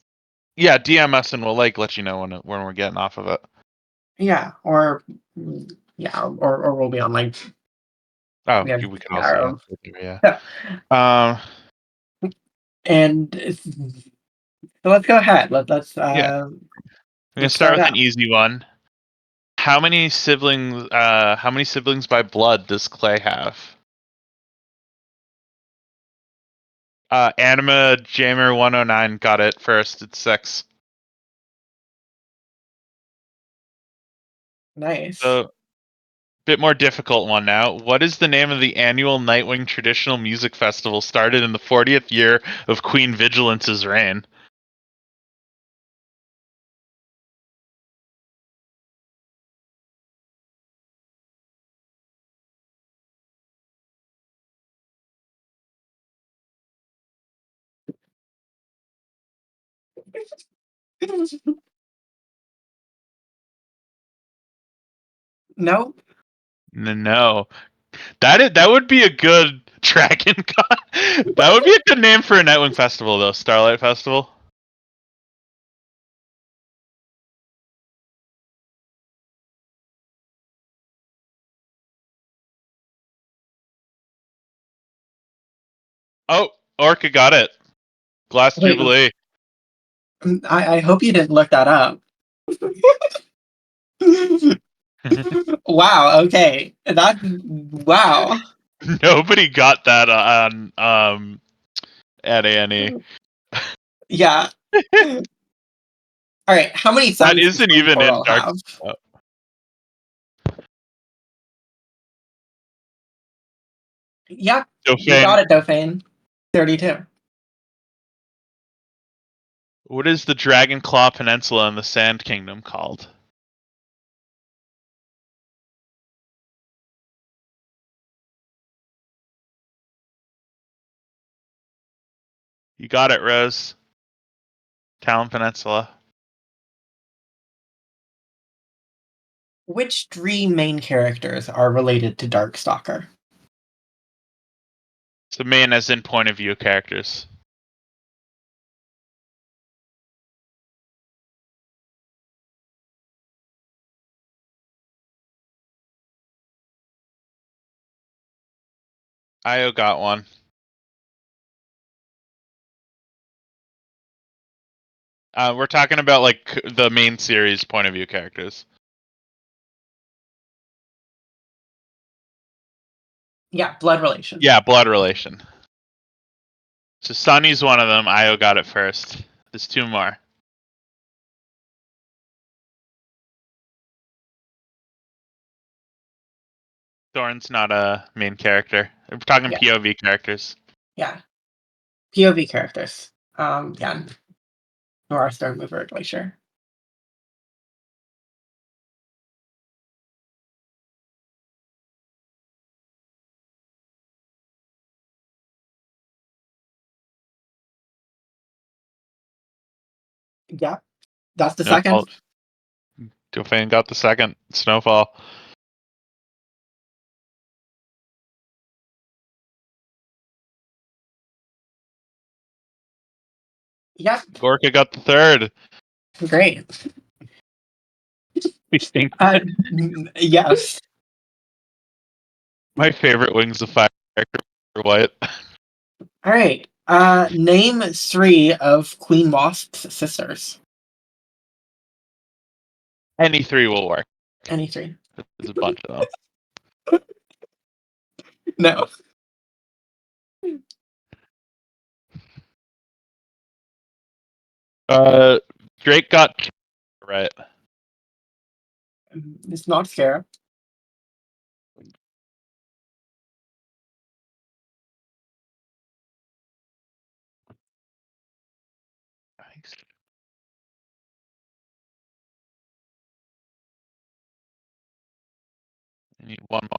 yeah, DM us and we'll like let you know when we're getting off of it. yeah, or yeah, or we'll be on like Oh, we have we could also yeah, answer it, yeah. so, and so let's go ahead. Yeah. I'm gonna Let's start start with an out. easy one. How many siblings? How many siblings by blood does Clay have? Anima Jammer 109 got it first. It's 6. Nice. So, bit more difficult one now. What is the name of the annual Nightwing traditional music festival started in the 40th year of Queen Vigilance's reign? No. No. That would be a good Dragon Con. That would be a good name for a Nightwing festival, though. Starlight Festival. Oh, Orca got it. Glass Wait, Jubilee. I hope you didn't look that up. Wow. Okay. That. Wow. Nobody got that on at A&E. Yeah. All right. How many That sons does isn't Flame even in Coral Dark. have? Oh, Yeah. You got Dauphin. it, Dauphin. 32. What is the Dragon Claw Peninsula in the Sand Kingdom called? You got it, Rose. Talon Peninsula. Which three main characters are related to Darkstalker? So main as in point of view characters. Io got one. We're talking about like the main series point of view characters. Yeah, blood relation. Yeah, blood relation. So Sunny's one of them. Io got it first. There's 2 more. Thorn's not a main character. We're talking Yeah, POV characters. yeah. POV characters. Yeah. Nora Stone Mover Glacier. Yeah, that's the second. Snowfall. Dauphin got the second. Snowfall. Yep, Gorka got the third. great. We think Yes. my favorite Wings of Fire character, White. All right. Name three of Queen Wasp's sisters. Any three will work. Any three. There's a bunch of them. No. Drake got right. It's not Scarab. Nice. I need one more.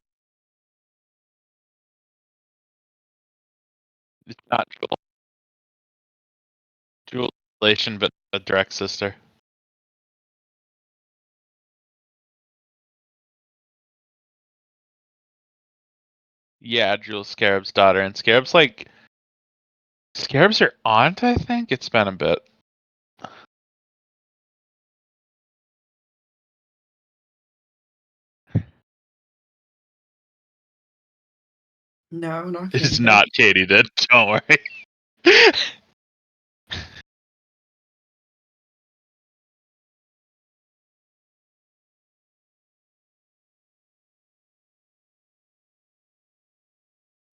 It's not Jewel. Jewel relation, but a direct sister. Yeah, Jewel's Scarab's daughter, and Scarab's her aunt. I think it's been a bit. No, not It's Katie's. not Katie. Did don't worry.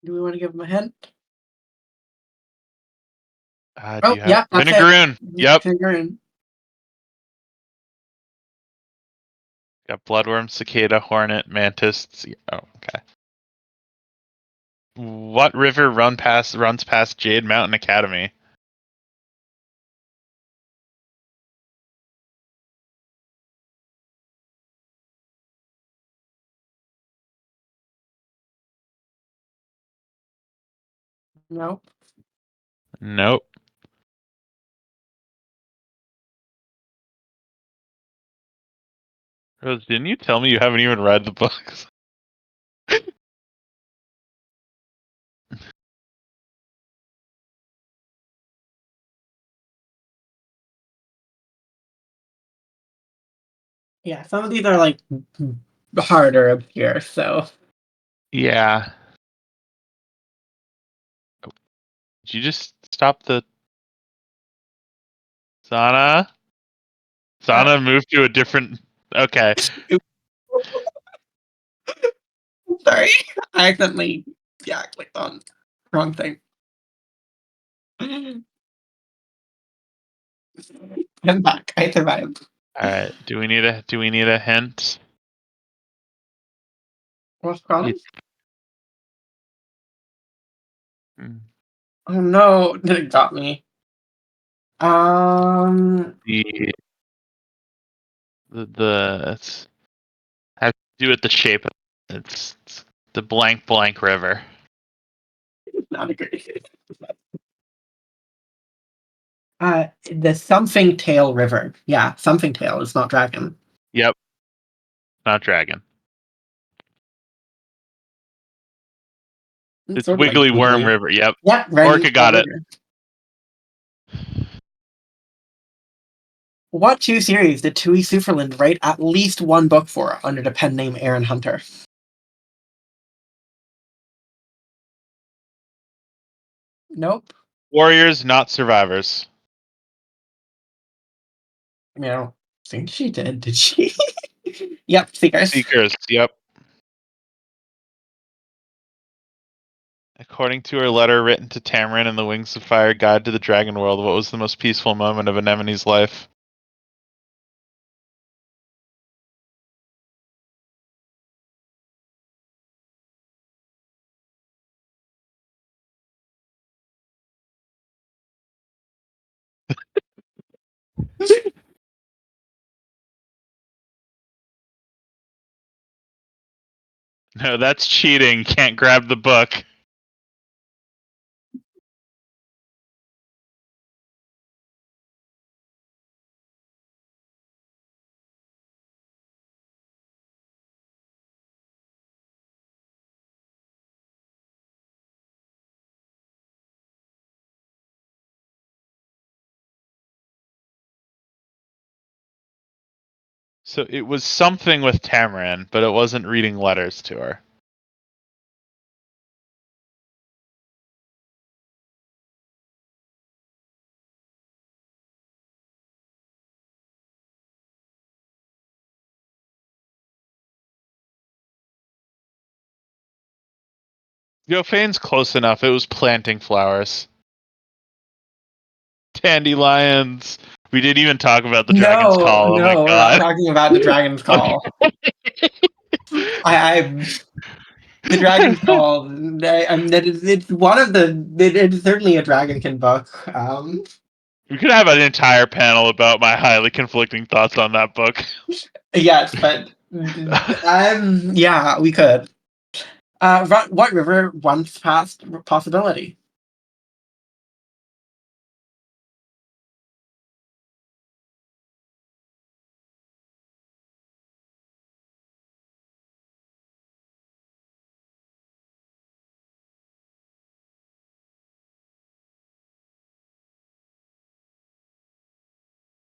Do we want to give him a hint? Do Oh, you have yeah, that's it. Vinegaroon? Yep. Vinegaroon. Got Bloodworm, Cicada, Hornet, Mantis. Oh, okay. What river runs past Jade Mountain Academy? No. Nope. Rose, didn't you tell me you haven't even read the books? Yeah, some of these are like harder up here, so. Yeah. Did you just stop the Zana? Zana moved to a different. Okay. Sorry. I accidentally, clicked on wrong thing. I'm back. I survived. All right. Do we need a hint? What's problem? It's mm, Oh no, it got me. the it's has to do with the shape of it's the blank blank river. Not a great. The Something Tail River. Yeah, Something Tail. It's not dragon. Yep. Not dragon. It's It's sort of like Wiggly Worm googly. River. Yep. Yeah, very Orca useful got it. river. What two series did Tui Superland write at least one book for under the pen name Aaron Hunter? Nope. Warriors, not survivors. I mean, I don't think she did. Did she? Yep, Seekers. Seekers. Yep. According to her letter written to Tamarin in the Wings of Fire Guide to the Dragon World, what was the most peaceful moment of Anemone's life? No, that's cheating. Can't grab the book. So it was something with Tamarin, but it wasn't reading letters to her. Fane's close enough. It was planting flowers. Dandelions. We didn't even talk about the dragon's No, call. Oh my no, we're not god. talking about the Dragon's Call. I the Dragon's Call. It's one of the. It's certainly a Dragonkin book. We could have an entire panel about my highly conflicting thoughts on that book. Yes, but yeah, we could. What river once passed possibility?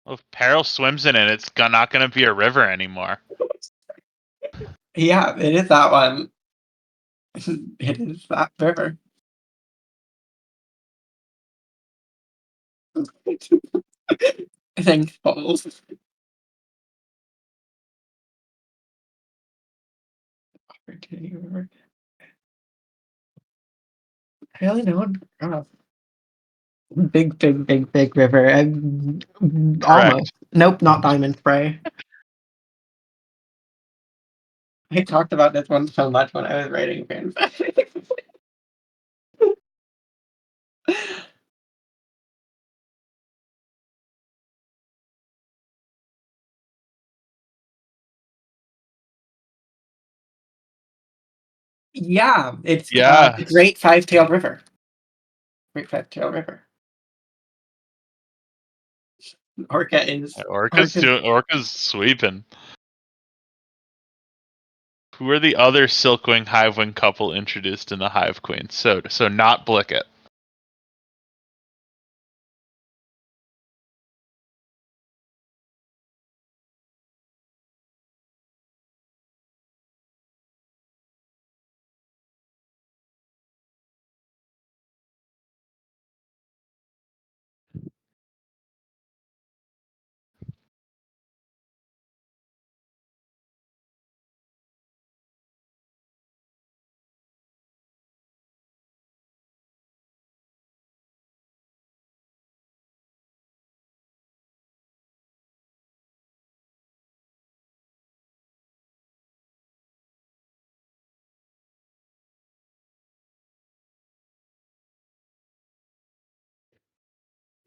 Well, if Peril swims in it, it's not going to be a river anymore. Yeah, it is that one. It is that river. Thanks, Pauls. Opportunity river. Really no one. Big river. Correct. Almost. Nope, not Diamond Spray. I talked about this one so much when I was writing fanfic. Yeah, it's Yeah. the Great Five-Tailed River. Great Five-Tailed River. Orca is Orca's Orca's sweeping. Who are the other Silkwing Hivewing couple introduced in the Hive Queen? So not Blicket.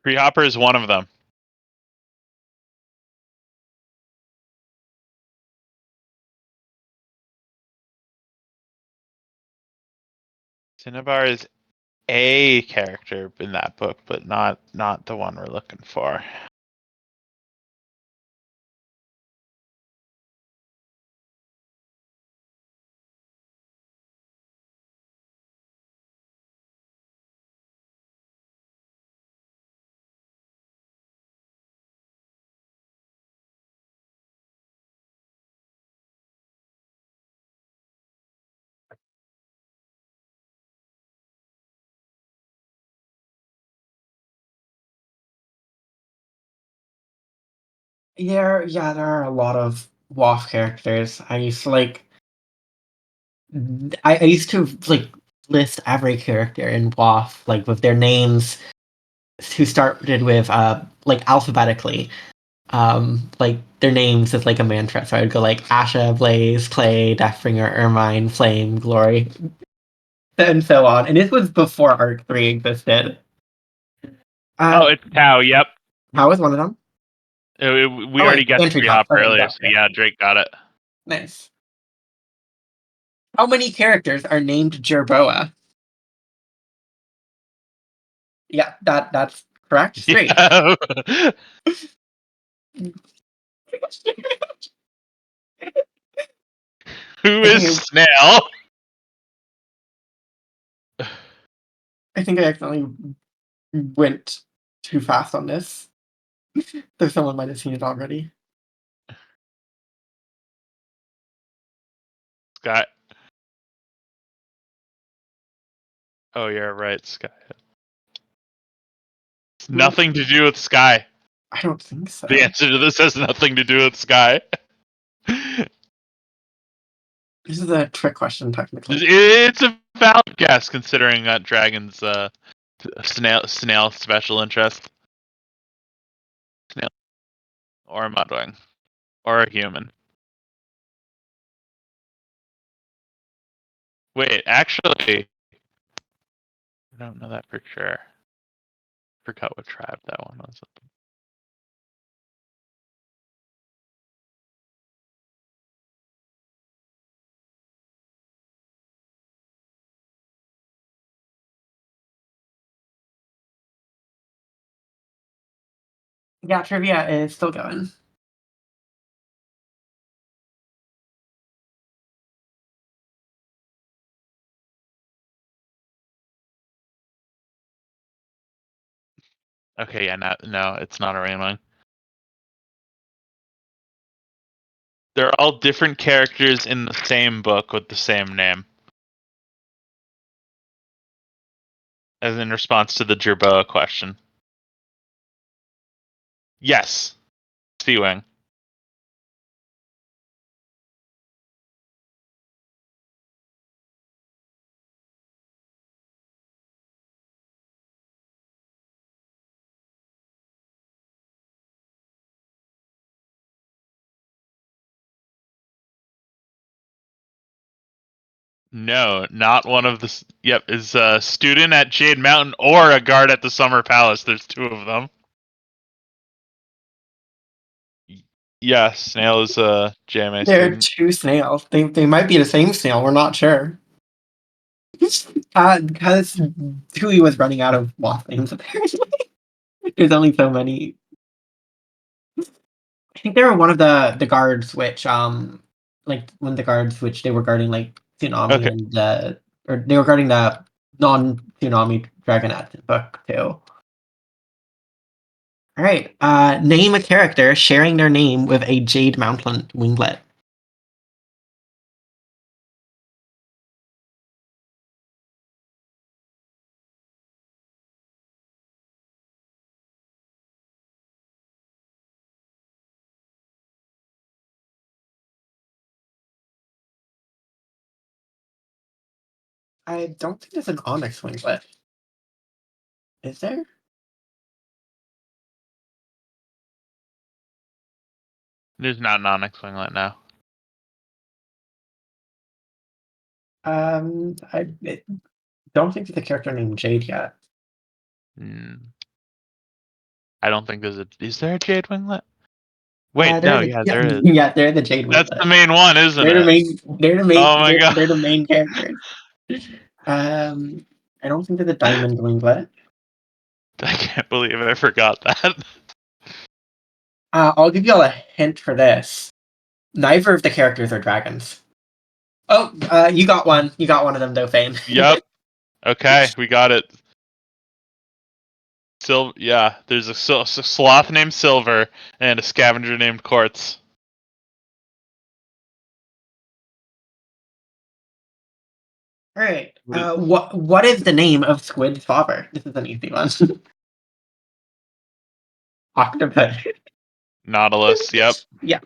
Treehopper is one of them. Cinnabar is a character in that book, but not the one we're looking for. there are a lot of WoF characters. I used to like I used to like list every character in WoF like with their names who started with like alphabetically. Like their names as like a mantra. So I would go like Asha, Blaze, Clay, Deathbringer, Ermine, Flame, Glory, and so on. And this was before Arc 3 existed. Oh, Uh, it's Tau. Yep. how was one of them? We Oh already wait, got Entry Top. Treehopper Okay, earlier, so yeah. yeah, Drake got it. Nice. How many characters are named Jerboa? Yeah, that's correct. Three. Yeah. Who I is think Snail? I accidentally went too fast on this. Though someone might have seen it already. Sky. Oh, you're right, Sky. It's Who? nothing to do with Sky. I don't think The so. answer to this has nothing to do with Sky. This is a trick question, technically. It's a valid guess considering that dragon's snail special interest. Snail or a mudwing or a human. Wait, actually, I don't know that for sure. Forgot what tribe that one was. Yeah, trivia is still going. Okay, yeah, no, it's not a rainwing. They're all different characters in the same book with the same name. As in response to the Jerboa question. Yes, Sea-Wing. No, not one of the. Yep, is a student at Jade Mountain or a guard at the Summer Palace. There's two of them. Yeah, Snail is a JMA There are student. two snails. They might be the same snail. We're not sure. Because Tui was running out of wasp names, apparently. There's only so many. I think they were one of the guards, which like one of the guards which they were guarding like tsunami Okay. and or they were guarding the non-tsunami dragonet book too. All right. Name a character sharing their name with a jade mountain winglet. I don't think there's an onyx winglet. Is there? There's not an Onyx Winglet now. I don't think there's a character named Jade yet. I don't think there's a. Is there a Jade Winglet? Wait, They're no, the yeah, yeah, there is. yeah, they're the Jade That's winglet. the main one, isn't They're the it? main. They're the main. Oh my god. They're the main characters. I don't think there's a diamond winglet. I can't believe I forgot that. I'll give you all a hint for this. Neither of the characters are dragons. Oh, you got one. You got one of them, though, Fame. Yep. Okay, we got it. Yeah, there's a sloth named Silver and a scavenger named Quartz. All right. What is the name of Squid's father? This is an easy one. Octopus. Nautilus, yep. Yeah.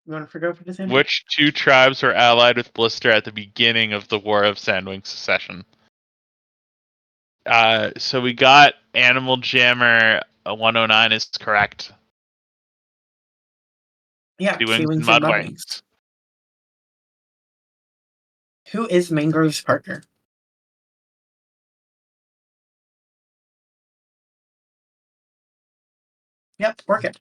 You want to go for this hint? Which two tribes were allied with Blister at the beginning of the War of Sandwing Secession? So we got Animal Jammer 109 is correct. Yeah, Sea sea Wings and wings and mud Mudwings. wings. Who is Mangrove's partner? Yep, Orchid.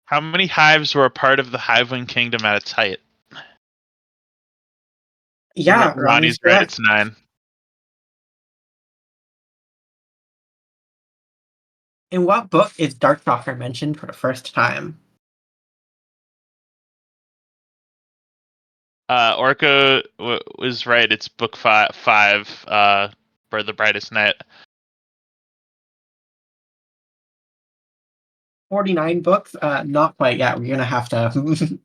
How many hives were a part of the Hivewing Kingdom at its height? Yeah, Ronnie's Ronnie's right, correct. it's 9. In what book is Darkstalker mentioned for the first time? Orca was right, it's book 5, for the Brightest Night. 49 books? Not quite yet. We're gonna have to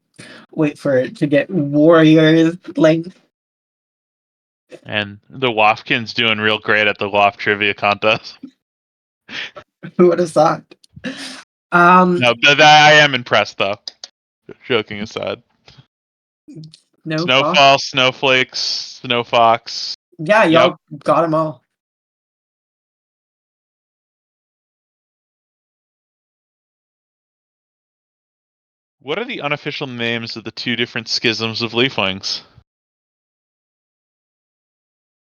wait for it to get Warriors length. And the Wafkin's doing real great at the Waft Trivia Contest. Who would have thought? No, but I am impressed though. Joking aside. no fox. Snowfall, snowflakes, snowfox. Yeah, Yep. y'all got them all. What are the unofficial names of the two different schisms of leafwings?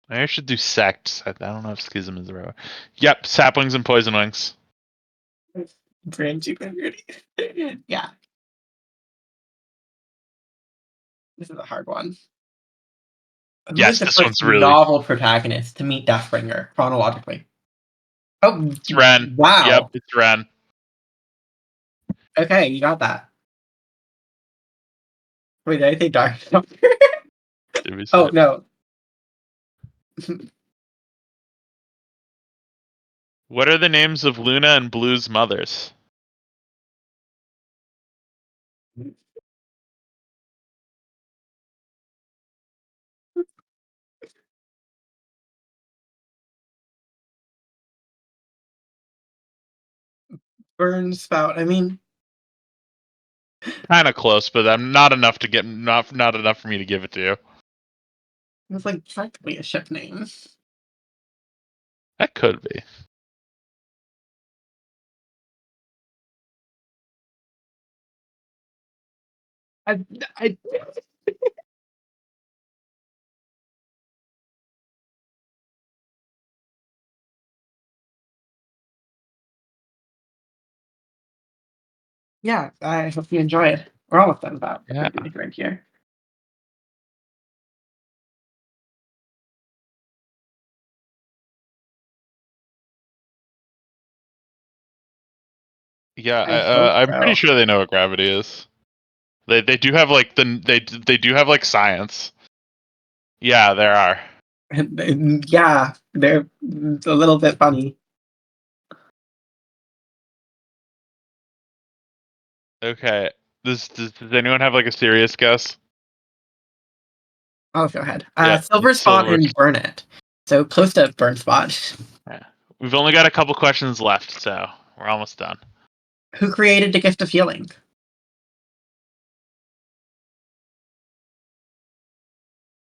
I should do sects. I don't know if schism is the right word. Yep, saplings and poisonwings. Brand security. Yeah, this is a hard one. Who is Yes, the this first one's really. novel protagonist to meet Deathbringer chronologically? Oh, It's Ren. Yep, wow. it's Ren. Okay, you got that. Wait, did I say Dark? Did we Oh say? no. What are the names of Luna and Blue's mothers? Burn spout. I mean, Kind of close, but I'm not enough to get not enough for me to give it to you. it's like practically a ship name. That could be. I, I, yeah, I hope you enjoy it. We're almost done about Yeah. right here. Yeah, I hope I'm pretty so. sure they know what gravity is. They do have like they do have like science. Yeah, there are. And yeah, they're a little bit funny. Okay. Does anyone have like a serious guess? Oh, go ahead. Yeah, Silver it's spot silver. and burn it. So close to burn spot. Yeah. We've only got a couple questions left, so we're almost done. Who created the gift of healing?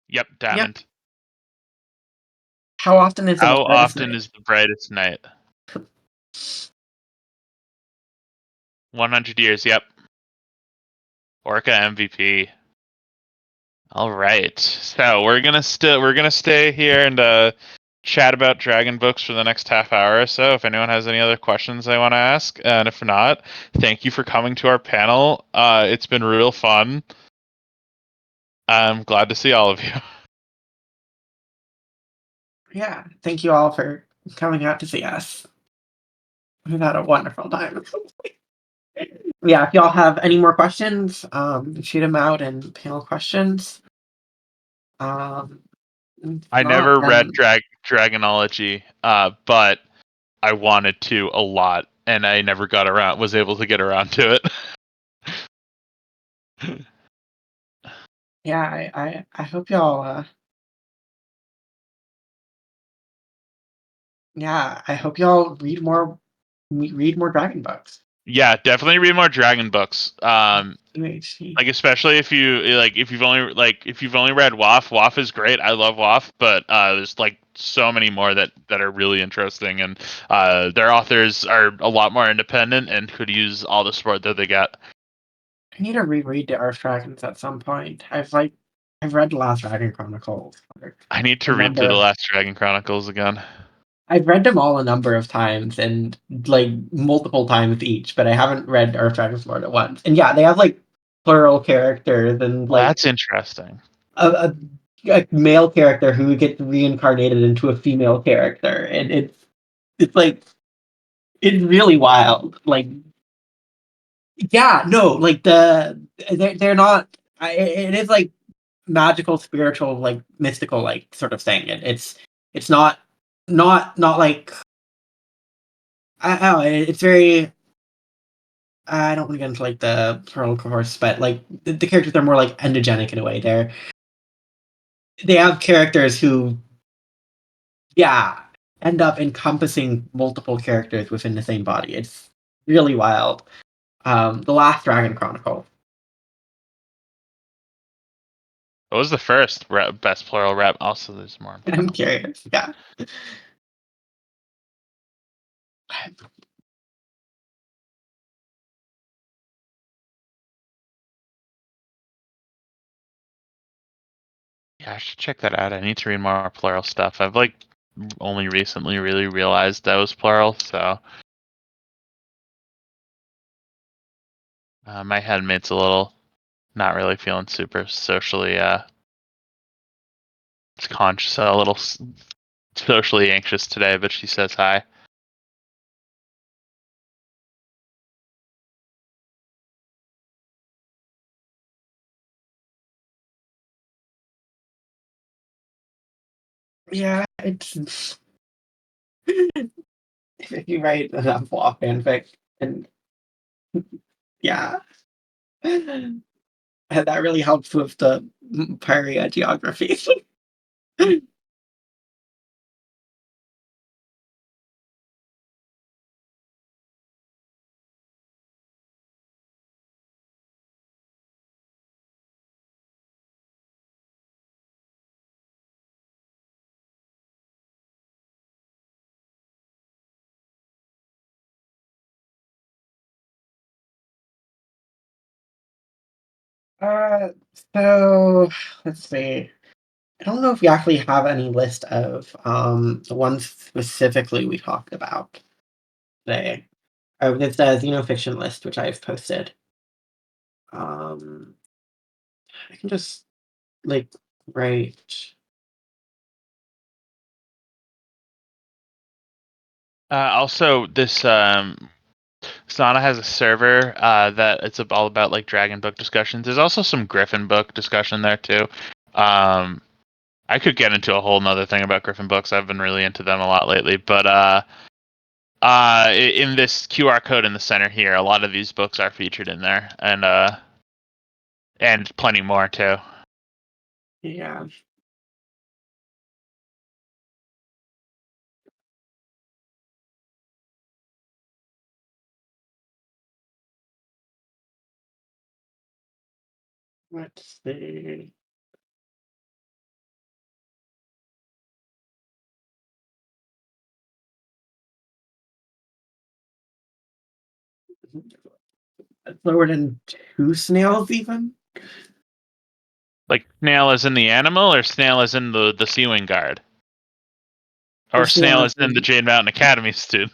Yep, Yep. Diamond. How often is it the How brightest often night? is the brightest night? 100 years. Yep. Orca MVP. All right. So we're gonna stay here and chat about dragon books for the next half hour or so. If anyone has any other questions they want to ask, and if not, thank you for coming to our panel. It's been real fun. I'm glad to see all of you. Yeah, thank you all for coming out to see us. We've had a wonderful time. Yeah, if y'all have any more questions, shoot them out in panel questions. Um, if I not, never read then Dragonology, but I wanted to a lot, and I never was able to get around to it. yeah, I hope y'all. Yeah, I hope y'all read more dragon books. Yeah, definitely read more dragon books. UHC. Like especially if you've only read WAF. WAF is great. I love WAF, but there's like so many more that are really interesting, and their authors are a lot more independent and could use all the support that they get. I need to reread the Earth Dragons at some point. I've read the Last Dragon Chronicles like, I need a to read through number the of last Dragon Chronicles again. I've read them all a number of times and like multiple times each, but I haven't read Earth Dragons more than once. And yeah, they have like plural characters and Well, like that's interesting. a male character who gets reincarnated into a female character, and it's like it's really wild. Like yeah, no, like they're not. It is like magical, spiritual, like mystical, like sort of thing. It's not like I don't know. It's very. I don't want to get into like the plural course, but like the characters are more like endogenic in a way. They have characters who, yeah, end up encompassing multiple characters within the same body. really wild. The Last Dragon Chronicle. What was the first best plural rep? Also, there's more I'm important. curious. Yeah. Yeah, I should check that out. I need to read more plural stuff. I've like only recently really realized that was plural, so my headmate's a little not really feeling super socially conscious, a little socially anxious today, but she says hi. Yeah, it's if you write enough law fanfic, and yeah, that really helps with the Pyria geography. Uh, so let's see. I don't know if we actually have any list of the ones specifically we talked about today. Oh, it's the xenofiction list, which I've posted. Um, I can just like write. Also, this Zana has a server that it's all about like dragon book discussions. There's also some Griffin book discussion there too. Um, I could get into a whole nother thing about Griffin books. I've been really into them a lot lately, but in this QR code in the center here, a lot of these books are featured in there, and plenty more too. Yeah. Let's see. It's lower than two snails, even. Like snail is in the animal, or snail is in the Seawing Guard, Or or snail snails. is in the Jade Mountain Academy student.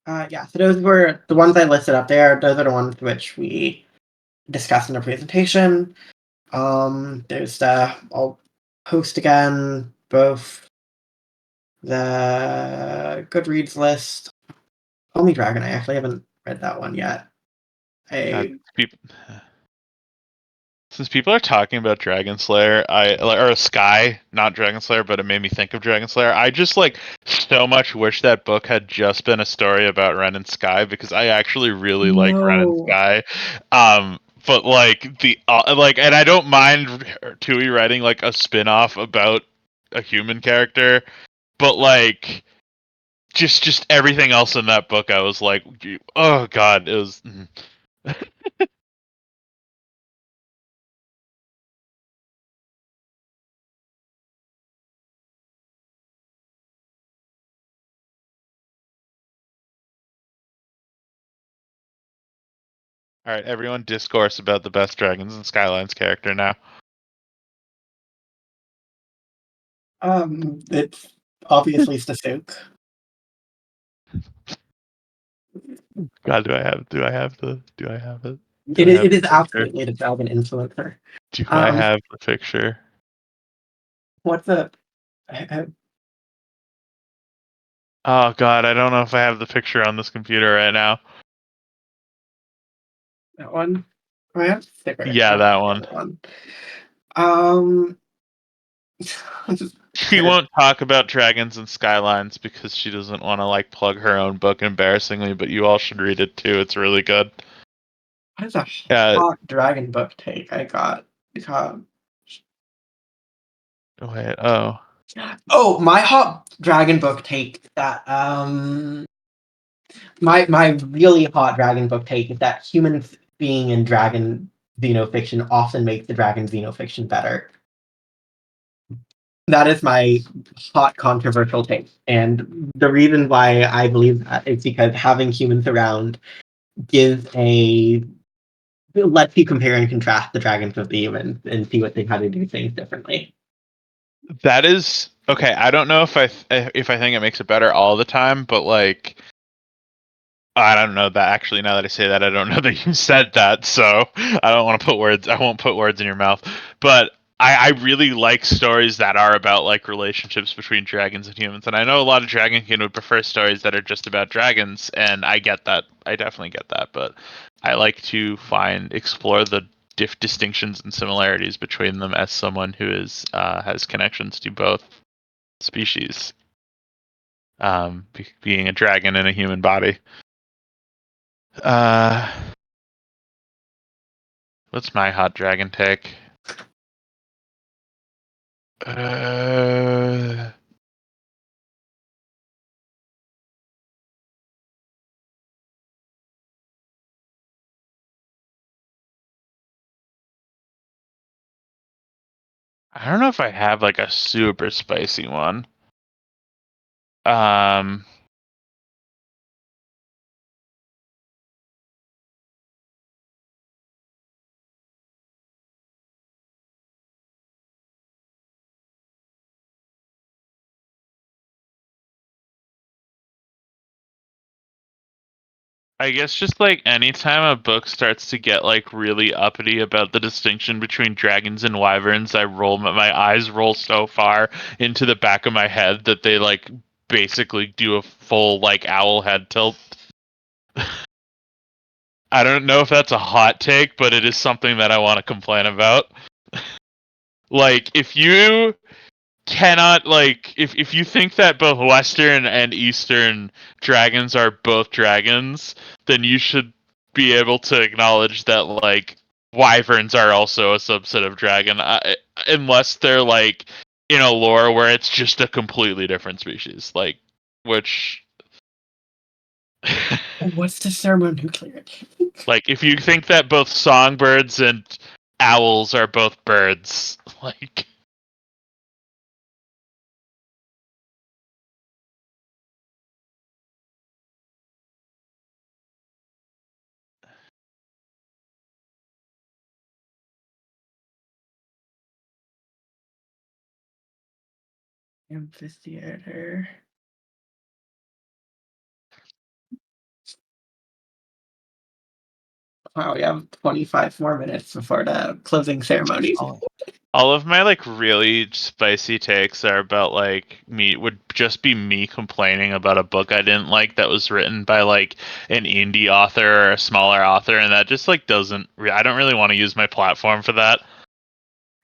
Yeah, so those were the ones I listed up there. Those are the ones which we discussed in the presentation. There's I'll post again both the Goodreads list. Only Dragon, I actually haven't read that one yet. God, I since people are talking about Dragon Slayer, or Sky, not Dragon Slayer, but it made me think of Dragon Slayer. I just like so much wish that book had just been a story about Ren and Sky because I actually really like Ren and no. Sky. But like and I don't mind Tui writing like a spin-off about a human character, but like just everything else in that book, I was like, oh god, it was. All right, everyone, discourse about the best Dragons and Skylines character now. It's obviously Stasuk. God, do I have the do I have it? Do It I have it the is picture? absolutely the Dragon influencer. Do I Um, have the picture? what's the I- Oh God, I don't know if I have the picture on this computer right now. that one? Oh, I have sticker. Yeah, That's that the one. other one. Um, She won't talk about dragons and skylines because she doesn't want to like plug her own book embarrassingly, but you all should read it too. It's really good. What is a Uh, hot dragon book take I got? wait, oh. Oh, my hot dragon book take that my really hot dragon book take is that humans being in dragon xenofiction often makes the dragon xenofiction better. That is my hot controversial take. And the reason why I believe that is because having humans around gives a lets you compare and contrast the dragons with the humans and see what they how to do things differently. That is okay. I don't know if I think it makes it better all the time, but like I don't know that actually. Now that I say that, I don't know that you said that, so I don't want to put words. I won't put words in your mouth. But I really like stories that are about like relationships between dragons and humans, and I know a lot of dragonkin would prefer stories that are just about dragons, and I get that. I definitely get that, but I like to explore the distinctions and similarities between them as someone who is has connections to both species, being a dragon in a human body. Uh, what's my hot dragon take? Uh, I don't know if I have like a super spicy one. Um, I guess just like anytime a book starts to get like really uppity about the distinction between dragons and wyverns, my eyes roll so far into the back of my head that they like basically do a full like owl head tilt. I don't know if that's a hot take, but it is something that I want to complain about. Like if you cannot like if you think that both western and eastern dragons are both dragons, then you should be able to acknowledge that like wyverns are also a subset of dragon, unless they're like in a lore where it's just a completely different species, like which What's the thermonuclear? like if you think that both songbirds and owls are both birds, like Amphitheater. Wow, we have 25 more minutes before the closing ceremony. all of my like really spicy takes are about like me would just be me complaining about a book I didn't like that was written by like an indie author or a smaller author, and that just like doesn't I don't really want to use my platform for that.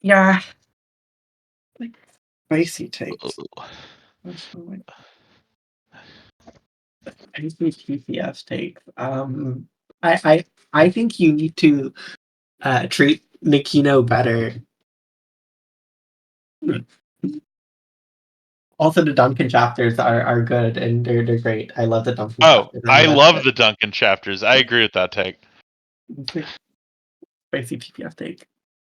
Yeah, like spicy takes. Spicy TCS takes. I I I think you need to treat Nikino better. Also, the Duncan chapters are good and they're great. I love the Duncan Oh, chapters. I And love the Duncan chapters. I agree with that take. spicy TPS take.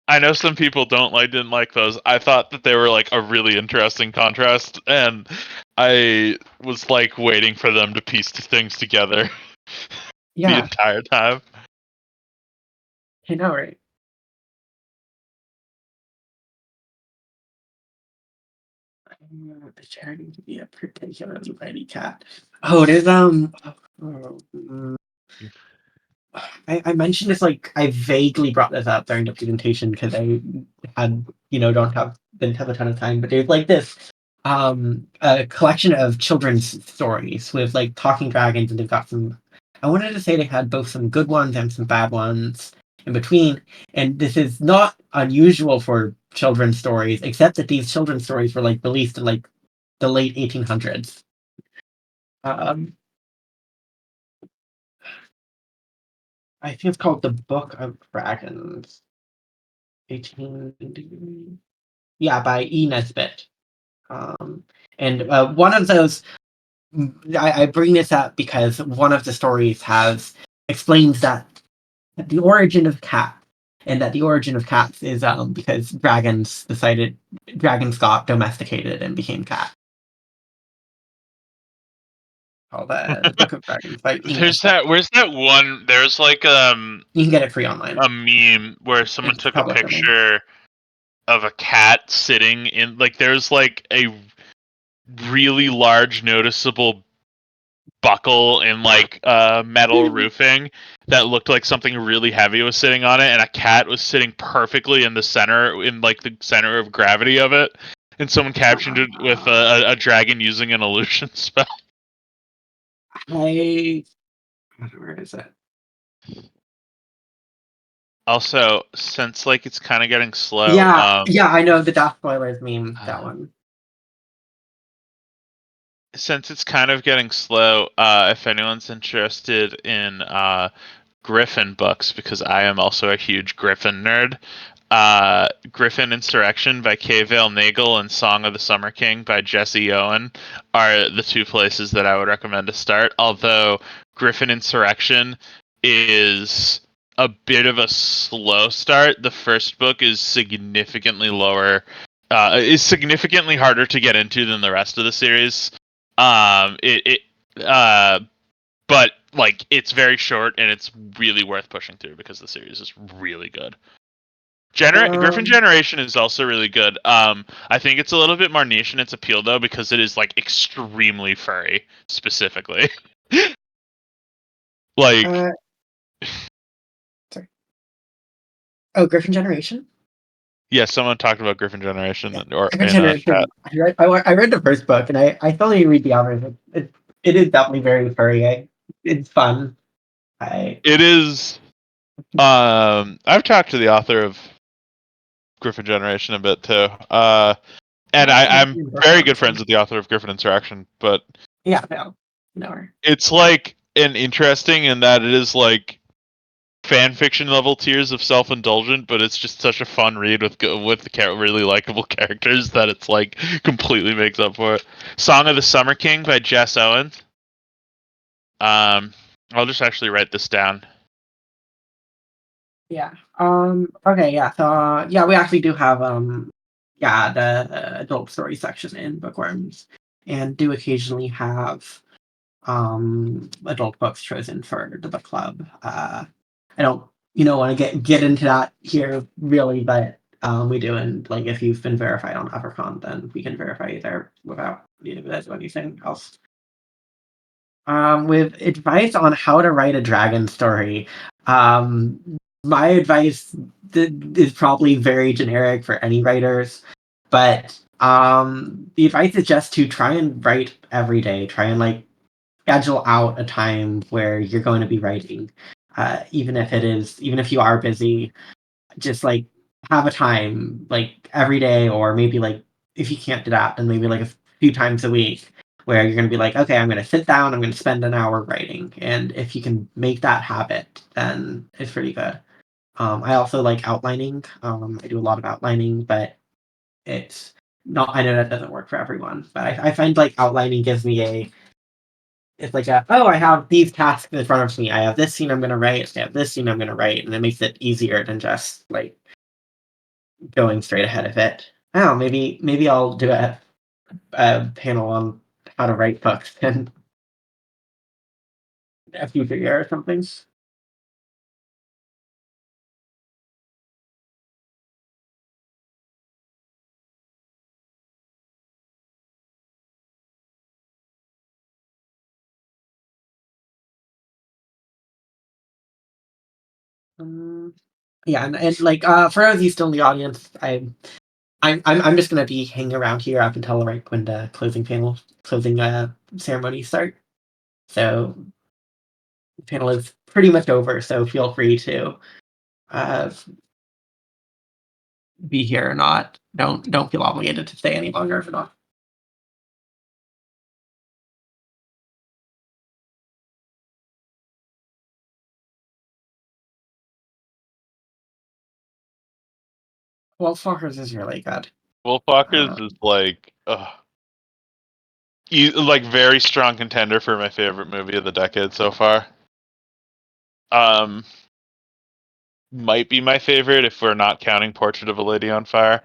I know some people didn't like those. I thought that they were like a really interesting contrast, and I was like waiting for them to piece things together the Yeah, entire time. I know, right? The charity to be a particularly mighty cat. Oh, it is oh, I mentioned this like I vaguely brought this up during the presentation because I had don't have didn't have a ton of time, but there's like this a collection of children's stories with like talking dragons, and they've got some. I wanted to say they had both some good ones and some bad ones in between, and this is not unusual for children's stories, except that these children's stories were like released in like the late 1800s. Um, I think it's called The Book of Dragons. 18, yeah, by E. Nesbit. Um, and one of those, I bring this up because one of the stories has explains that the origin of cat, and that the origin of cats is because dragons got domesticated and became cat. Called the Book of Dragons by E. There's Nesbit. that. Where's that one? There's like You can get it free online. a meme where someone It's took a public domain. picture of a cat sitting in like there's like a really large noticeable buckle in like metal roofing that looked like something really heavy was sitting on it, and a cat was sitting perfectly in the center, in like the center of gravity of it, and someone captioned it with a dragon using an illusion spell. I where is it? Also, since like it's kind of getting slow, Yeah, I know the Dark Spoilers meme. That uh, one. since it's kind of getting slow, if anyone's interested in Griffin books, because I am also a huge Griffin nerd. Griffin Insurrection by K. Vale Nagel and Song of the Summer King by Jesse Owen are the two places that I would recommend to start. Although Griffin Insurrection is a bit of a slow start. The first book is significantly lower, is significantly harder to get into than the rest of the series. Uh, but like it's very short and it's really worth pushing through because the series is really good. Griffin Um, Generation is also really good. I think it's a little bit more niche in its appeal though because it is like extremely furry specifically. Like uh, sorry. Oh, Griffin Generation. yeah, someone talked about Griffin Generation Yeah, or Griffin in a Generation. chat. I read the first book, and I still need to read the others. It is definitely very furry. It's fun. I It is. I've talked to the author of Griffin Generation a bit too. And I haven't I'm seen the book very one. good friends with the author of Griffin Insurrection, but Yeah, no, no. it's like an interesting in that it is like fan fiction level tiers of self indulgent, but it's just such a fun read with the really likable characters that it's like completely makes up for it. Song of the Summer King by Jess Owens. I'll just actually write this down. Yeah. Okay. Yeah. So yeah, we actually do have yeah, the adult story section in Bookworms, and do occasionally have adult books chosen for the book club. I don't want to get into that here really, but we do, and like if you've been verified on Uppercon, then we can verify you there without needing to do anything else. With advice on how to write a dragon story, um, my advice is probably very generic for any writers, but the advice is just to try and write every day. Try and like schedule out a time where you're going to be writing, even if you are busy, just like have a time like every day, or maybe like if you can't do that, then maybe like a few times a week where you're going to be like, okay, I'm going to sit down, I'm going to spend an hour writing, and if you can make that habit, then it's pretty good. I also like outlining. I do a lot of outlining, but it's not. I know that doesn't work for everyone, but I find like outlining gives me a it's like I have these tasks in front of me. I have this scene I'm gonna write. I have this scene I'm gonna write, and it makes it easier than just like going straight ahead of it. Oh, maybe I'll do a panel on how to write books in a future year or something. Um, yeah, and like for those of you still in the audience, I'm just gonna be hanging around here up until right when the closing ceremony start. So the panel is pretty much over. So feel free to uh be here or not. Don't feel obligated to stay any longer if not. Wolfwalkers is really good. Wolfwalkers Uh, is like, like very strong contender for my favorite movie of the decade so far. Um, might be my favorite if we're not counting Portrait of a Lady on Fire.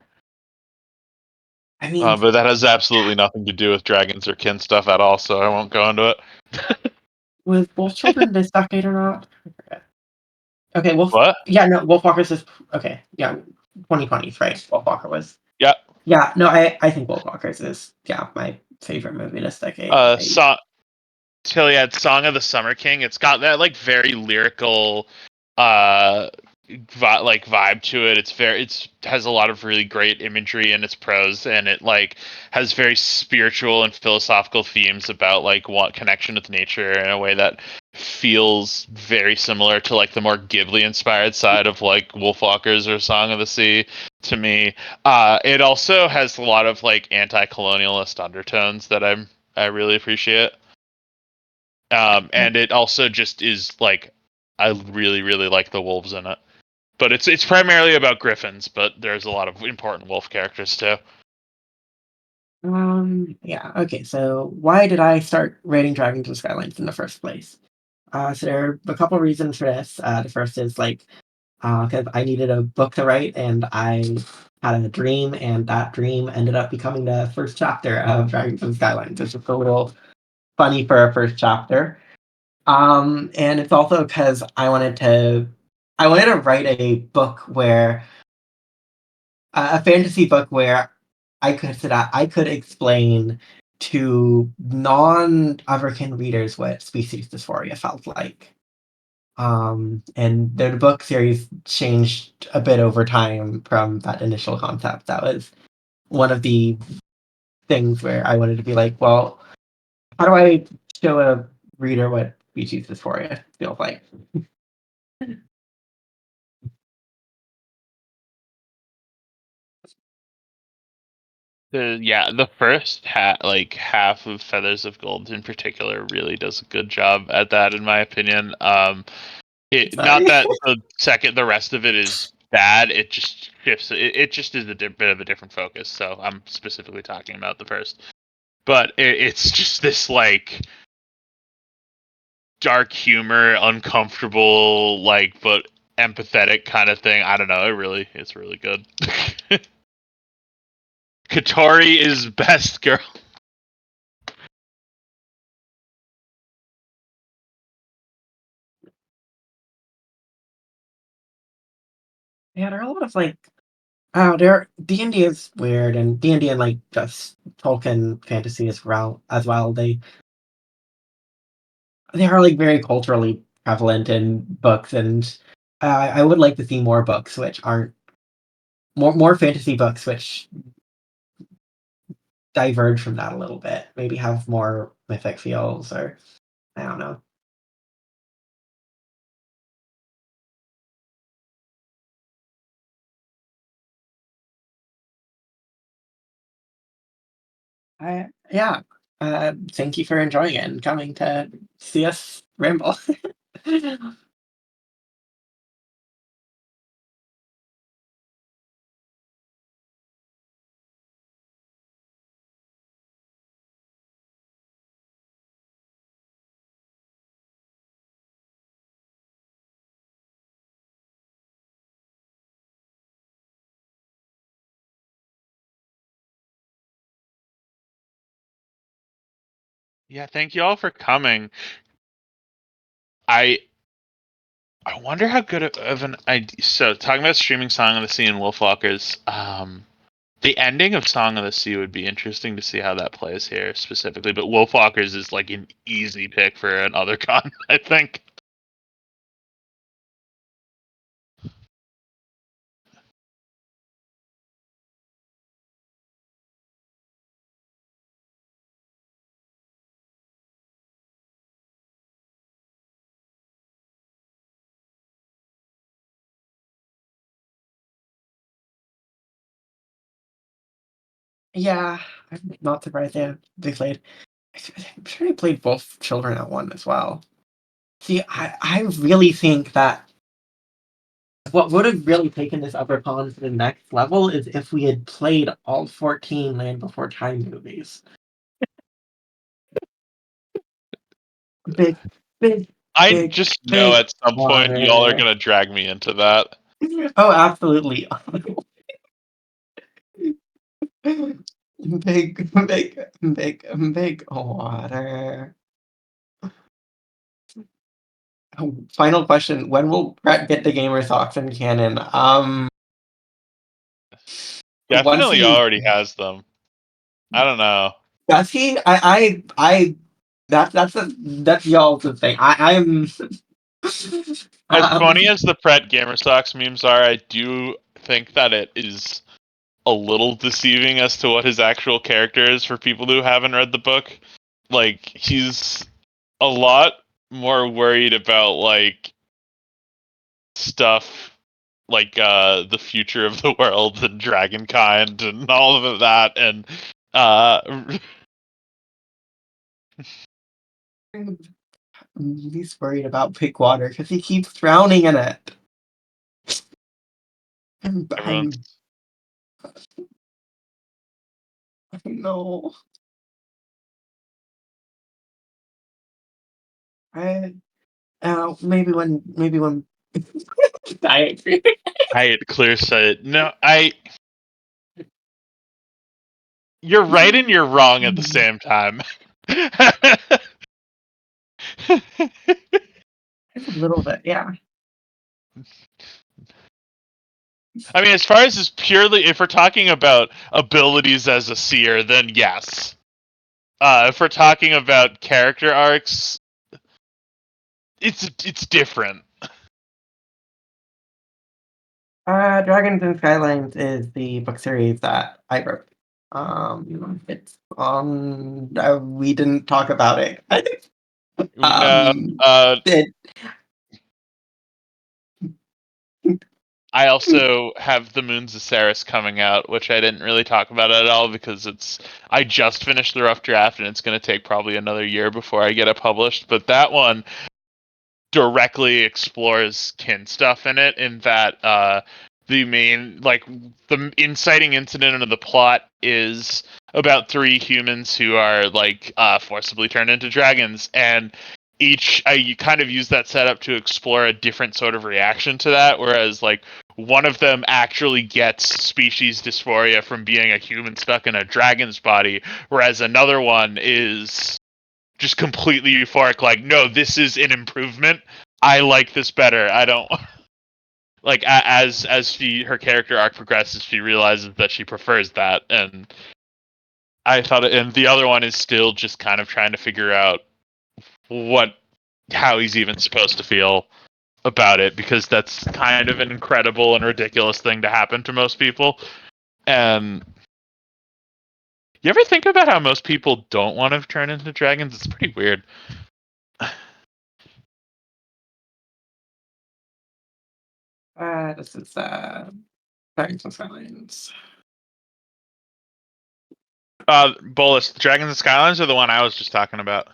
I mean, But that has absolutely nothing to do with dragons or kin stuff at all, so I won't go into it. was Wolf Children this decade or not? I forget. Okay, Wolf. What? Yeah, no, Wolfwalkers is okay. Yeah, 2020s, right? Wolfwalker was. Yeah. Yeah, no, I think Wolfwalkers is my favorite movie this decade. So Tiliad, Song of the Summer King. It's got that like very lyrical, uh, like vibe to it. It's has a lot of really great imagery in its prose, and it like has very spiritual and philosophical themes about like what connection with nature in a way that feels very similar to like the more Ghibli inspired side of like Wolfwalkers or Song of the Sea to me. It also has a lot of like anti-colonialist undertones that I really appreciate. And it also just is like I really really like the wolves in it. But it's primarily about griffins, but there's a lot of important wolf characters too. Yeah, okay, so why did I start rating Driving to the Skylines in the first place? So there are a couple reasons for this. The first is like, because I needed a book to write, and I had a dream, and that dream ended up becoming the first chapter of Driving to the Skylines. It's just a little funny for a first chapter. And it's also because I wanted to write a book where a fantasy book where I could explain to non-African readers what species dysphoria felt like. And the book series changed a bit over time from that initial concept. That was one of the things where I wanted to be like, well, how do I show a reader what species dysphoria feels like? The first like half of Feathers of Gold in particular really does a good job at that in my opinion. It not Sorry. that the rest of it is bad. It just shifts. It just is a bit of a different focus. So I'm specifically talking about the first. But it's just this like dark humor, uncomfortable, like but empathetic kind of thing. I don't know. It's really good. Katori is best girl. Yeah, there are a lot of like oh, there D&D is weird, and D&D and like just Tolkien fantasy as well. They are like very culturally prevalent in books, and I would like to see more books which aren't more fantasy books which diverge from that a little bit. Maybe have more mythic feels, or I don't know. Yeah. Thank you for enjoying it and coming to see us ramble. Yeah, thank you all for coming. I I wonder how good of an idea. So, talking about streaming Song of the Sea and Wolfwalkers, the ending of Song of the Sea would be interesting to see how that plays here specifically. But Wolfwalkers is like an easy pick for another con, I think. Yeah, I'm not surprised they played. I'm sure they played both Children at one as well. See, I really think that what would have really taken this Upper Pond to the next level is if we had played all 14 Land Before Time movies. Big, big, I big, just know big at some point y'all are water. gonna drag me into that. Oh, absolutely. Big, big, big, big water. Oh, final question: when will Brett get the gamer socks in canon? Once Definitely he already has them. I don't know. does he? That's y'all's thing. I'm As um, funny as the Pret Gamer Stocks memes are, I do think that it is a little deceiving as to what his actual character is for people who haven't read the book. Like, he's a lot more worried about, like, stuff like the future of the world and dragonkind and all of that, and uh I'm least worried about pig water because he keeps drowning in it. I'm, everyone's I'm I don't know. I maybe when I agree. I clear sight. No, I you're right and you're wrong at the same time. Just a little bit, yeah. I mean, as far as is purely, if we're talking about abilities as a seer, then yes. If we're talking about character arcs, it's different. Dragons and Skylines is the book series that I wrote. It's we didn't talk about it. No, uh, It, I also have the Moons of Ceres coming out, which I didn't really talk about at all because I just finished the rough draft and it's going to take probably another year before I get it published. But that one directly explores kin stuff in it, in that the main, like, the inciting incident of the plot is about three humans who are, like, forcibly turned into dragons, and you kind of use that setup to explore a different sort of reaction to that, whereas, like, one of them actually gets species dysphoria from being a human stuck in a dragon's body, whereas another one is just completely euphoric, like, no, this is an improvement. I like this better. I don't like, as her character arc progresses, she realizes that she prefers that, and I thought and the other one is still just kind of trying to figure out what how he's even supposed to feel about it, because that's kind of an incredible and ridiculous thing to happen to most people. And you ever think about how most people don't want to turn into dragons? It's pretty weird. this is Dragons and Skylines. Bolus, the Dragons and Skylines are the one I was just talking about.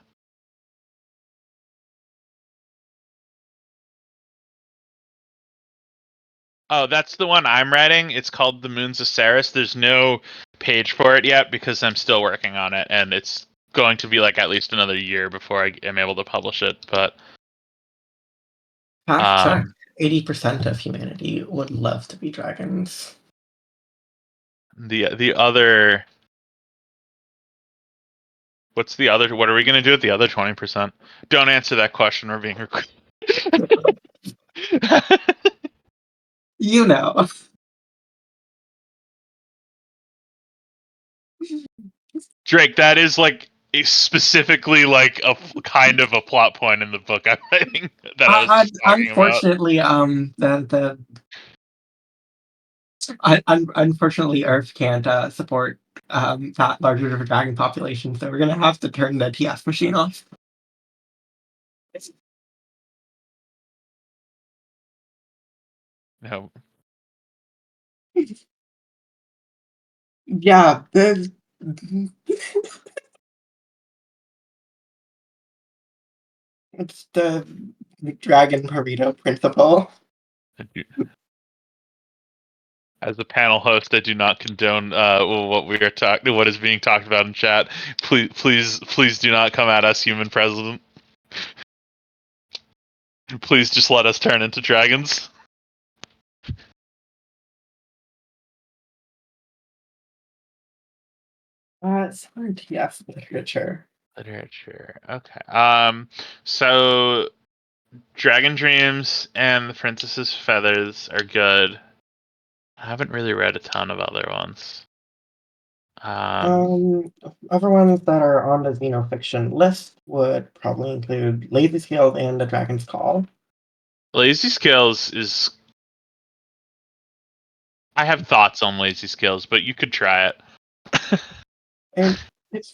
Oh, that's the one I'm writing. It's called The Moons of Ceres. There's no page for it yet because I'm still working on it, and it's going to be like at least another year before I am able to publish it. But Fact check: um, 80% of humanity would love to be dragons. the other, what's the other? What are we gonna do with the other 20%? Don't answer that question. We're being recorded. You know. Drake, that is like specifically like kind of a plot point in the book I'm writing that I was just talking about. Unfortunately, the unfortunately, Earth can't support that larger of a dragon population, so we're gonna have to turn the TF machine off. No, Yeah, the it's the dragon burrito principle. As a panel host, I do not condone what we are talking, what is being talked about in chat. Please do not come at us, human president. Please just let us turn into dragons. Summer TF literature. Literature. Okay. So Dragon Dreams and The Princess's Feathers are good. I haven't really read a ton of other ones. Um, Um, Other ones that are on the xenofiction list would probably include Lazy Scales and The Dragon's Call. Lazy Scales is. I have thoughts on Lazy Scales, but you could try it. And it's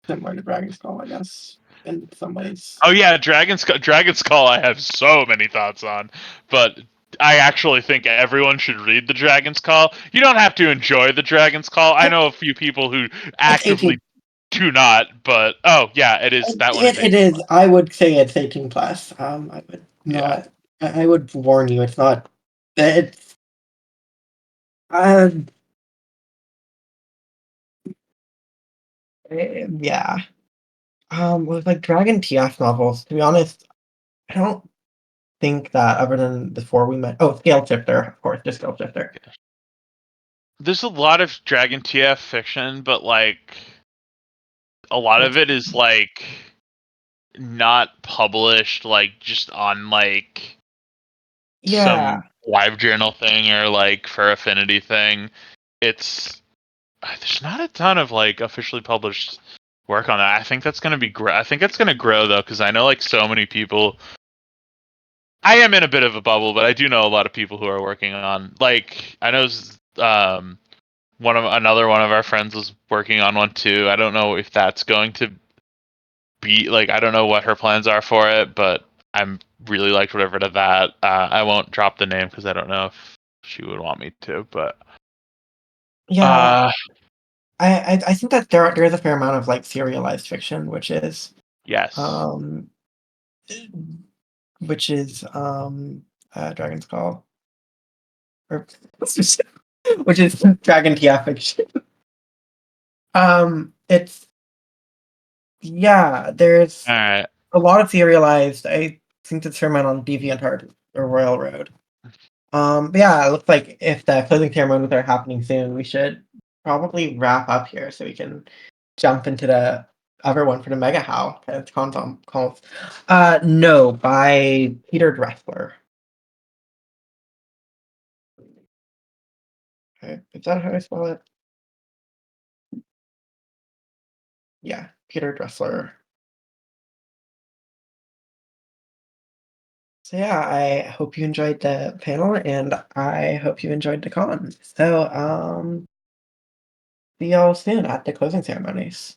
similar to Dragon's Call, I guess, in some ways. Oh yeah, Dragon's Call. I have so many thoughts on, but I actually think everyone should read the Dragon's Call. You don't have to enjoy the Dragon's Call. I I, know a few people who it's 18. actively do not, but oh yeah, it is. That one is It 18 is. plus. I would say it's 18 plus. I would Yeah, not. I would warn you. It's not. It's. Uh, yeah. With like Dragon TF novels, to be honest, I don't think that other than the four we met. Oh, Scale Shifter, of course, just Scale Shifter. there's a lot of Dragon TF fiction, but like a lot of It's it is like not published, like just on like yeah, some live journal thing or like for affinity thing. It's there's not a ton of like officially published work on that. I think that's gonna be I think it's gonna grow though, because I know like so many people. I am in a bit of a bubble, but I do know a lot of people who are working on like I know another one of our friends was working on one too. I don't know if that's going to be like I don't know what her plans are for it, but I'm really liked whatever to that. I won't drop the name because I don't know if she would want me to, but yeah. uh I think that there is a fair amount of like serialized fiction, yes. um which is Dragon's Call, or which is Dragon TF fiction. It's yeah. There's All right. a lot of serialized. I think that's fair amount on DeviantArt or Royal Road. But yeah, it looks like if the closing ceremonies are happening soon, we should probably wrap up here so we can jump into the other one for the Mega How. It's calls. No, by Peter Dressler. Okay, is that how I spell it? Yeah, Peter Dressler. So yeah, I hope you enjoyed the panel and I hope you enjoyed the con. So see y'all soon at the closing ceremonies.